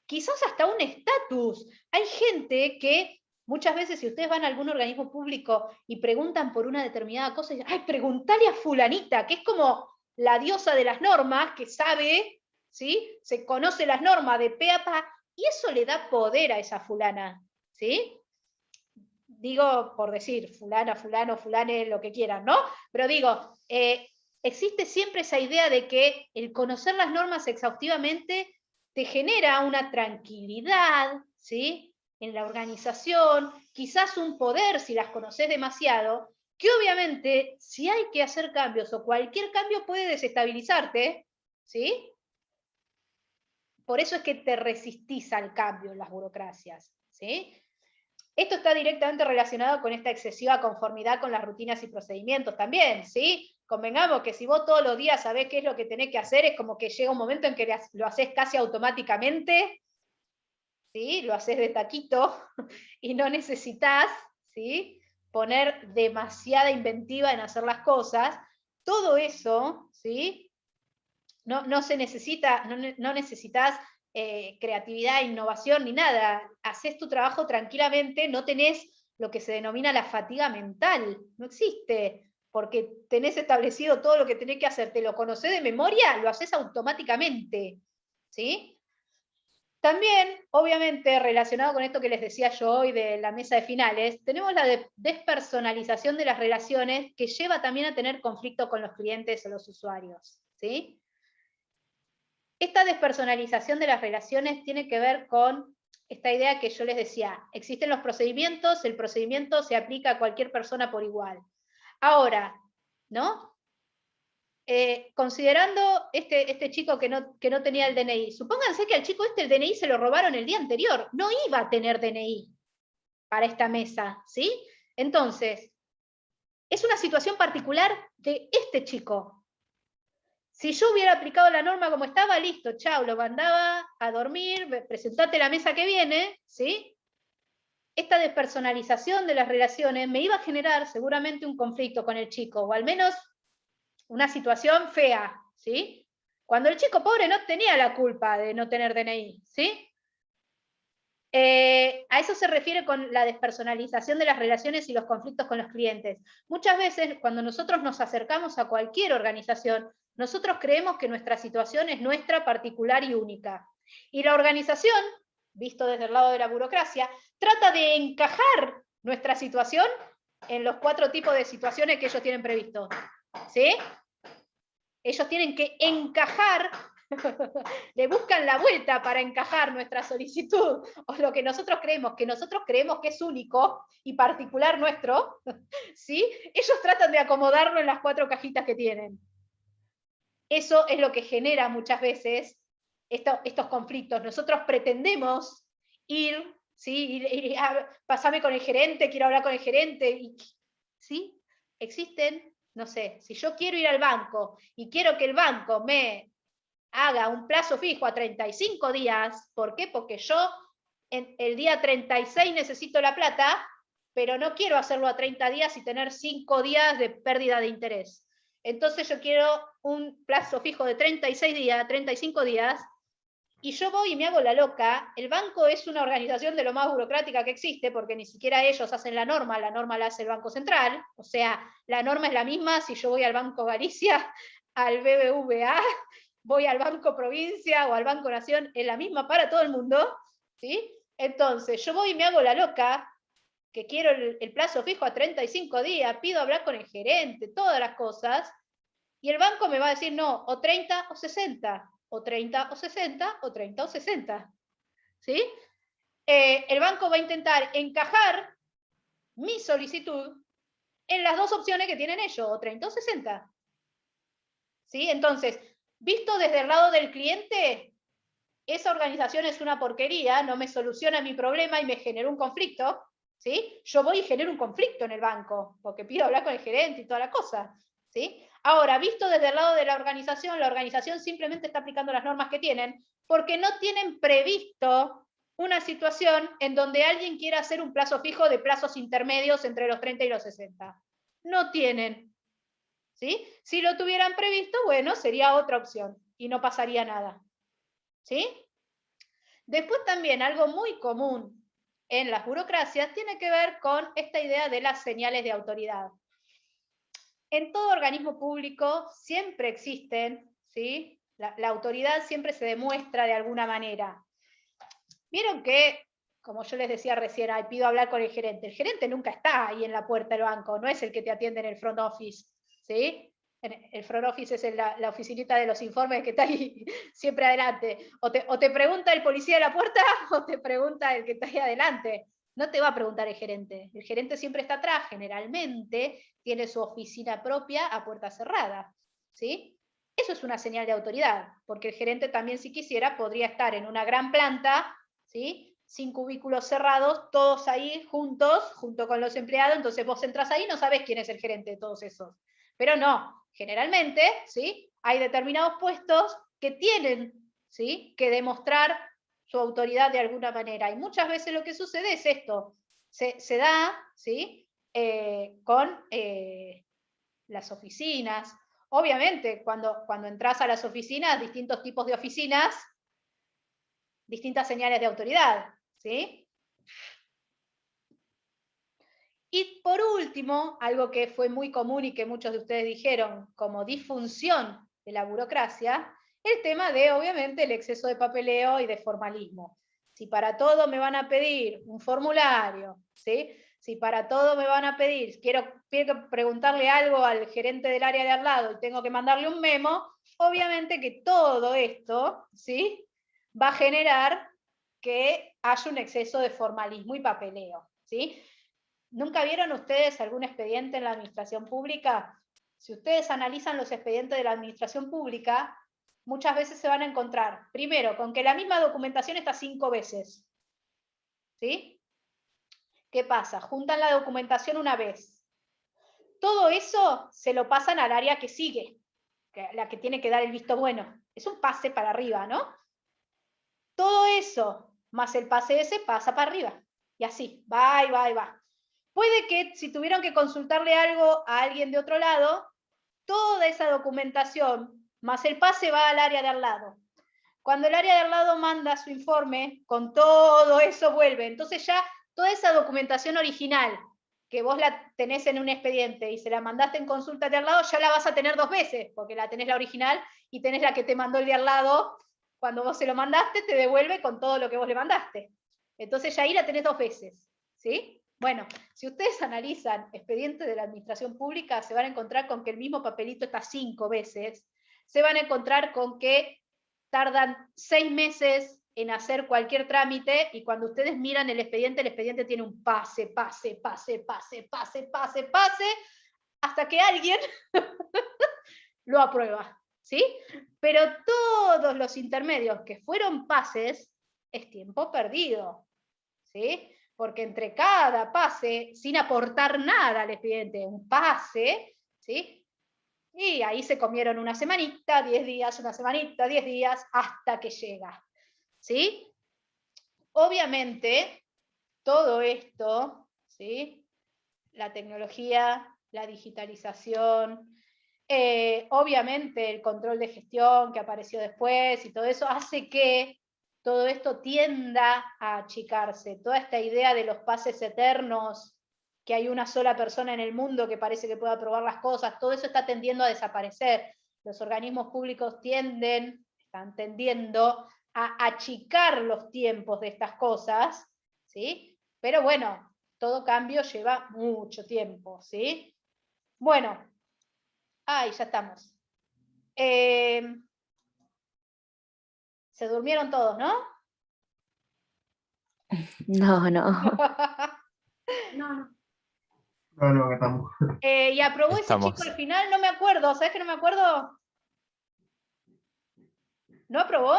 quizás hasta un estatus. Hay gente que muchas veces, si ustedes van a algún organismo público y preguntan por una determinada cosa, dicen, ay, preguntale a fulanita, que es como la diosa de las normas, que sabe, ¿sí?, se conoce las normas de pe a pa, y eso le da poder a esa fulana, ¿sí? Digo, por decir, fulana, fulano, fulane, lo que quieran, ¿no? Pero digo, existe siempre esa idea de que el conocer las normas exhaustivamente te genera una tranquilidad, ¿sí?, en la organización, quizás un poder si las conoces demasiado, que obviamente si hay que hacer cambios o cualquier cambio puede desestabilizarte, ¿sí? Por eso es que te resistís al cambio en las burocracias, ¿sí? Esto está directamente relacionado con esta excesiva conformidad con las rutinas y procedimientos también, ¿sí? Convengamos que si vos todos los días sabés qué es lo que tenés que hacer, es como que llega un momento en que lo haces casi automáticamente, ¿sí? Lo haces de taquito y no necesitas, ¿sí?, poner demasiada inventiva en hacer las cosas. Todo eso, ¿sí?, no se necesita, no necesitas creatividad, innovación ni nada. Haces tu trabajo tranquilamente, no tenés lo que se denomina la fatiga mental. No existe, porque tenés establecido todo lo que tenés que hacer, te lo conocés de memoria, lo haces automáticamente, ¿sí? También, obviamente, relacionado con esto que les decía yo hoy de la mesa de finales, tenemos la despersonalización de las relaciones, que lleva también a tener conflicto con los clientes o los usuarios, ¿sí? Esta despersonalización de las relaciones tiene que ver con esta idea que yo les decía, existen los procedimientos, el procedimiento se aplica a cualquier persona por igual. Ahora, ¿no? Considerando este chico que no tenía el DNI, supónganse que al chico el DNI se lo robaron el día anterior, no iba a tener DNI para esta mesa, ¿sí? Entonces, es una situación particular de este chico. Si yo hubiera aplicado la norma como estaba, listo, chao, lo mandaba a dormir, presentate la mesa que viene, ¿sí? Esta despersonalización de las relaciones me iba a generar seguramente un conflicto con el chico, o al menos una situación fea, ¿sí? Cuando el chico pobre no tenía la culpa de no tener DNI, ¿sí? A eso se refiere con la despersonalización de las relaciones y los conflictos con los clientes. Muchas veces, cuando nosotros nos acercamos a cualquier organización, nosotros creemos que nuestra situación es nuestra, particular y única. Y la organización, visto desde el lado de la burocracia, trata de encajar nuestra situación en los 4 tipos de situaciones que ellos tienen previstos, ¿sí? Ellos tienen que encajar, le buscan la vuelta para encajar nuestra solicitud, o lo que nosotros creemos que es único y particular nuestro, ¿sí? Ellos tratan de acomodarlo en las 4 cajitas que tienen. Eso es lo que genera muchas veces estos conflictos. Nosotros pretendemos ir, ¿sí? Pasame con el gerente, quiero hablar con el gerente, ¿sí? Existen no sé, si yo quiero ir al banco y quiero que el banco me haga un plazo fijo a 35 días, ¿por qué? Porque yo en el día 36 necesito la plata, pero no quiero hacerlo a 30 días y tener 5 días de pérdida de interés. Entonces yo quiero un plazo fijo de 36 días, 35 días, y yo voy y me hago la loca. El banco es una organización de lo más burocrática que existe, porque ni siquiera ellos hacen la norma la hace el Banco Central, o sea, la norma es la misma si yo voy al Banco Galicia, al BBVA, voy al Banco Provincia o al Banco Nación, es la misma para todo el mundo, ¿sí? Entonces, yo voy y me hago la loca, que quiero el plazo fijo a 35 días, pido hablar con el gerente, todas las cosas, y el banco me va a decir, no, o 30 o 60, o 30 o 60, o 30 o 60. ¿Sí? El banco va a intentar encajar mi solicitud en las dos opciones que tienen ellos, o 30 o 60. ¿Sí? Entonces, visto desde el lado del cliente, esa organización es una porquería, no me soluciona mi problema y me genera un conflicto, ¿sí? Yo voy y genero un conflicto en el banco, porque pido hablar con el gerente y toda la cosa, ¿sí? Ahora, visto desde el lado de la organización simplemente está aplicando las normas que tienen, porque no tienen previsto una situación en donde alguien quiera hacer un plazo fijo de plazos intermedios entre los 30 y los 60. No tienen, ¿sí? Si lo tuvieran previsto, bueno, sería otra opción y no pasaría nada. ¿Sí? Después también algo muy común en las burocracias tiene que ver con esta idea de las señales de autoridad. En todo organismo público siempre existen, ¿sí? La autoridad siempre se demuestra de alguna manera. Vieron que, como yo les decía recién, pido hablar con el gerente nunca está ahí en la puerta del banco, no es el que te atiende en el front office, ¿sí? El front office es la oficinita de los informes que está ahí siempre adelante. O te pregunta el policía de la puerta o te pregunta el que está ahí adelante. No te va a preguntar el gerente. El gerente siempre está atrás, generalmente tiene su oficina propia a puerta cerrada, ¿sí? Eso es una señal de autoridad, porque el gerente también, si quisiera, podría estar en una gran planta, ¿sí? Sin cubículos cerrados, todos ahí juntos, junto con los empleados, entonces vos entras ahí y no sabés quién es el gerente de todos esos. Pero no, generalmente, ¿sí? Hay determinados puestos que tienen, ¿sí? Que demostrar su autoridad de alguna manera. Y muchas veces lo que sucede es esto, se da, ¿sí? Con las oficinas. Obviamente, cuando entras a las oficinas, distintos tipos de oficinas, distintas señales de autoridad, ¿sí? Y por último, algo que fue muy común y que muchos de ustedes dijeron como disfunción de la burocracia, el tema de, obviamente, el exceso de papeleo y de formalismo. Si para todo me van a pedir un formulario, ¿sí? Si para todo me van a pedir, quiero preguntarle algo al gerente del área de al lado y tengo que mandarle un memo, obviamente que todo esto, ¿sí? Va a generar que haya un exceso de formalismo y papeleo, ¿sí? ¿Nunca vieron ustedes algún expediente en la administración pública? Si ustedes analizan los expedientes de la administración pública, muchas veces se van a encontrar, primero, con que la misma documentación está 5 veces. ¿Sí? ¿Qué pasa? Juntan la documentación una vez. Todo eso se lo pasan al área que sigue, la que tiene que dar el visto bueno. Es un pase para arriba, ¿no? Todo eso, más el pase ese, pasa para arriba. Y así, va y va y va. Puede que si tuvieron que consultarle algo a alguien de otro lado, toda esa documentación más el pase va al área de al lado. Cuando el área de al lado manda su informe, con todo eso vuelve. Entonces ya toda esa documentación original que vos la tenés en un expediente y se la mandaste en consulta de al lado, ya la vas a tener 2 veces, porque la tenés la original y tenés la que te mandó el de al lado. Cuando vos se lo mandaste, te devuelve con todo lo que vos le mandaste. Entonces ya ahí la tenés 2 veces. ¿Sí? Bueno, si ustedes analizan expedientes de la administración pública, se van a encontrar con que el mismo papelito está 5 veces, se van a encontrar con que tardan 6 meses en hacer cualquier trámite y cuando ustedes miran el expediente tiene un pase, hasta que alguien lo aprueba, ¿sí? Pero todos los intermedios que fueron pases es tiempo perdido, ¿sí? Porque entre cada pase, sin aportar nada al expediente, un pase, ¿sí? Y ahí se comieron una semanita, 10 días, una semanita, 10 días, hasta que llega. ¿Sí? Obviamente, todo esto, ¿sí? La tecnología, la digitalización, obviamente el control de gestión que apareció después y todo eso hace que todo esto tienda a achicarse. Toda esta idea de los pases eternos, que hay una sola persona en el mundo que parece que puede aprobar las cosas, todo eso está tendiendo a desaparecer. Los organismos públicos están tendiendo a achicar los tiempos de estas cosas, ¿sí? Pero bueno, todo cambio lleva mucho tiempo, ¿sí? Bueno, ya estamos. Se durmieron todos, ¿no? No, no. No, No, acá estamos. ¿Y aprobó Estamos. ese chico al final? No me acuerdo, ¿sabes que no me acuerdo? ¿No aprobó?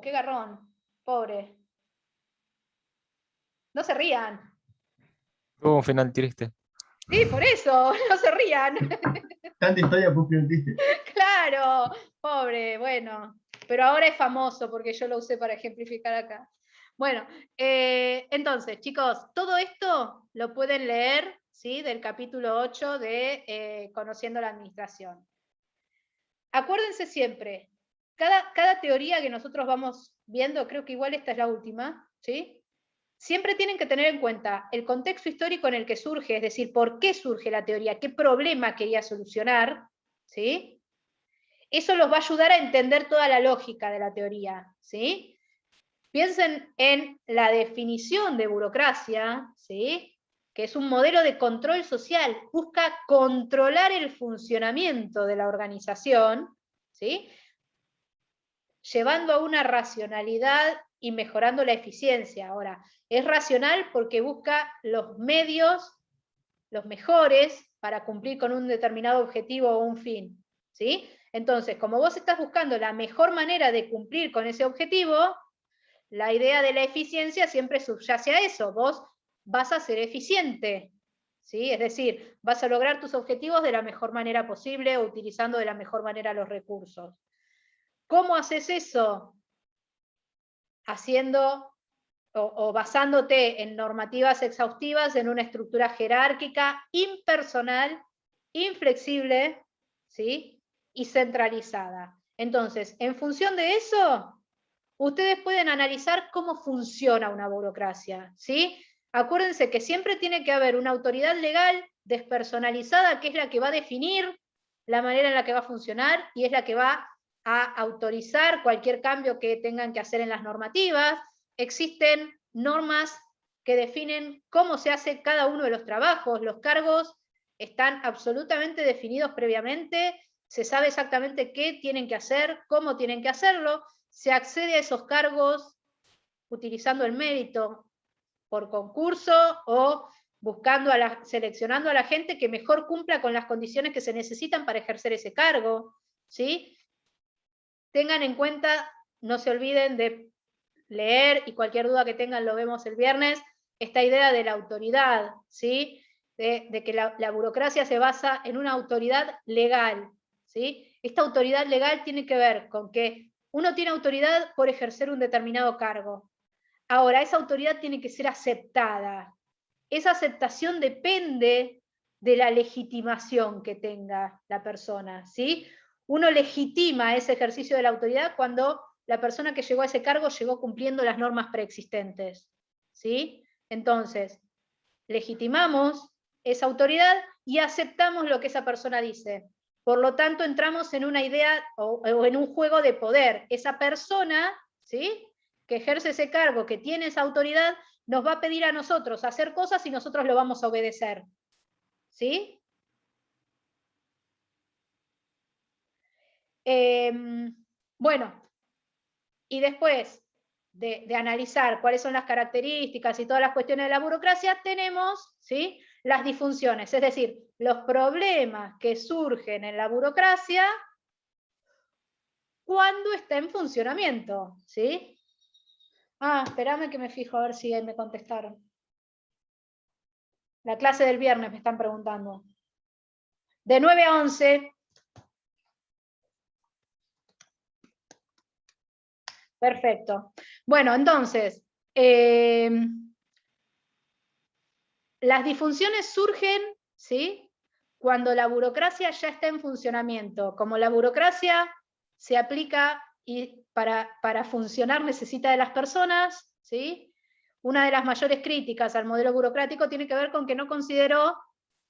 Qué garrón. Pobre. No se rían. Tuvo un final triste. Sí, por eso, no se rían. Tanta historia, pues que triste. Claro, pobre, bueno. Pero ahora es famoso porque yo lo usé para ejemplificar acá. Bueno, entonces, chicos, todo esto lo pueden leer, ¿sí? Del capítulo 8 de Conociendo la Administración. Acuérdense siempre, cada teoría que nosotros vamos viendo, creo que igual esta es la última, ¿sí? Siempre tienen que tener en cuenta el contexto histórico en el que surge, es decir, por qué surge la teoría, qué problema quería solucionar, ¿sí? Eso los va a ayudar a entender toda la lógica de la teoría, ¿sí? Piensen en la definición de burocracia, ¿sí? Que es un modelo de control social, busca controlar el funcionamiento de la organización, ¿sí? Llevando a una racionalidad y mejorando la eficiencia. Ahora, es racional porque busca los medios, los mejores, para cumplir con un determinado objetivo o un fin, ¿sí? Entonces, como vos estás buscando la mejor manera de cumplir con ese objetivo, la idea de la eficiencia siempre subyace a eso. Vos vas a ser eficiente, ¿sí? Es decir, vas a lograr tus objetivos de la mejor manera posible, utilizando de la mejor manera los recursos. ¿Cómo haces eso? Haciendo o basándote en normativas exhaustivas, en una estructura jerárquica, impersonal, inflexible, ¿sí? Y centralizada. Entonces, en función de eso, ustedes pueden analizar cómo funciona una burocracia, ¿sí? Acuérdense que siempre tiene que haber una autoridad legal despersonalizada, que es la que va a definir la manera en la que va a funcionar y es la que va a autorizar cualquier cambio que tengan que hacer en las normativas. Existen normas que definen cómo se hace cada uno de los trabajos, los cargos están absolutamente definidos previamente, se sabe exactamente qué tienen que hacer, cómo tienen que hacerlo, se accede a esos cargos utilizando el mérito por concurso o seleccionando a la gente que mejor cumpla con las condiciones que se necesitan para ejercer ese cargo, ¿sí? Tengan en cuenta, no se olviden de leer, y cualquier duda que tengan lo vemos el viernes, esta idea de la autoridad, ¿sí? De que la burocracia se basa en una autoridad legal, ¿sí? Esta autoridad legal tiene que ver con que uno tiene autoridad por ejercer un determinado cargo. Ahora, esa autoridad tiene que ser aceptada. Esa aceptación depende de la legitimación que tenga la persona, ¿sí? Uno legitima ese ejercicio de la autoridad cuando la persona que llegó a ese cargo llegó cumpliendo las normas preexistentes, ¿sí? Entonces, legitimamos esa autoridad y aceptamos lo que esa persona dice. Por lo tanto, entramos en una idea o en un juego de poder. Esa persona, ¿sí?, que ejerce ese cargo, que tiene esa autoridad, nos va a pedir a nosotros hacer cosas y nosotros lo vamos a obedecer. ¿Sí? Bueno, y después de analizar cuáles son las características y todas las cuestiones de la burocracia, tenemos, ¿sí?, las disfunciones, es decir, los problemas que surgen en la burocracia cuando está en funcionamiento, ¿sí? Espérame que me fijo a ver si me contestaron. La clase del viernes me están preguntando. De 9 a 11. Perfecto. Bueno, entonces, las disfunciones surgen, ¿sí?, cuando la burocracia ya está en funcionamiento. Como la burocracia se aplica y para funcionar necesita de las personas, ¿sí? Una de las mayores críticas al modelo burocrático tiene que ver con que no consideró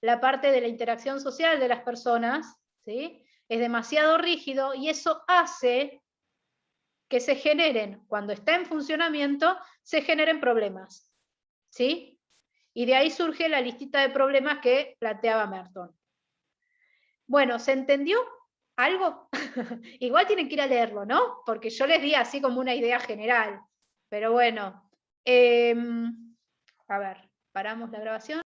la parte de la interacción social de las personas, ¿sí? Es demasiado rígido y eso hace que se generen, cuando está en funcionamiento, se generen problemas, ¿sí? Y de ahí surge la listita de problemas que planteaba Merton. Bueno, ¿se entendió algo? Igual tienen que ir a leerlo, ¿no? Porque yo les di así como una idea general. Pero bueno, a ver, paramos la grabación.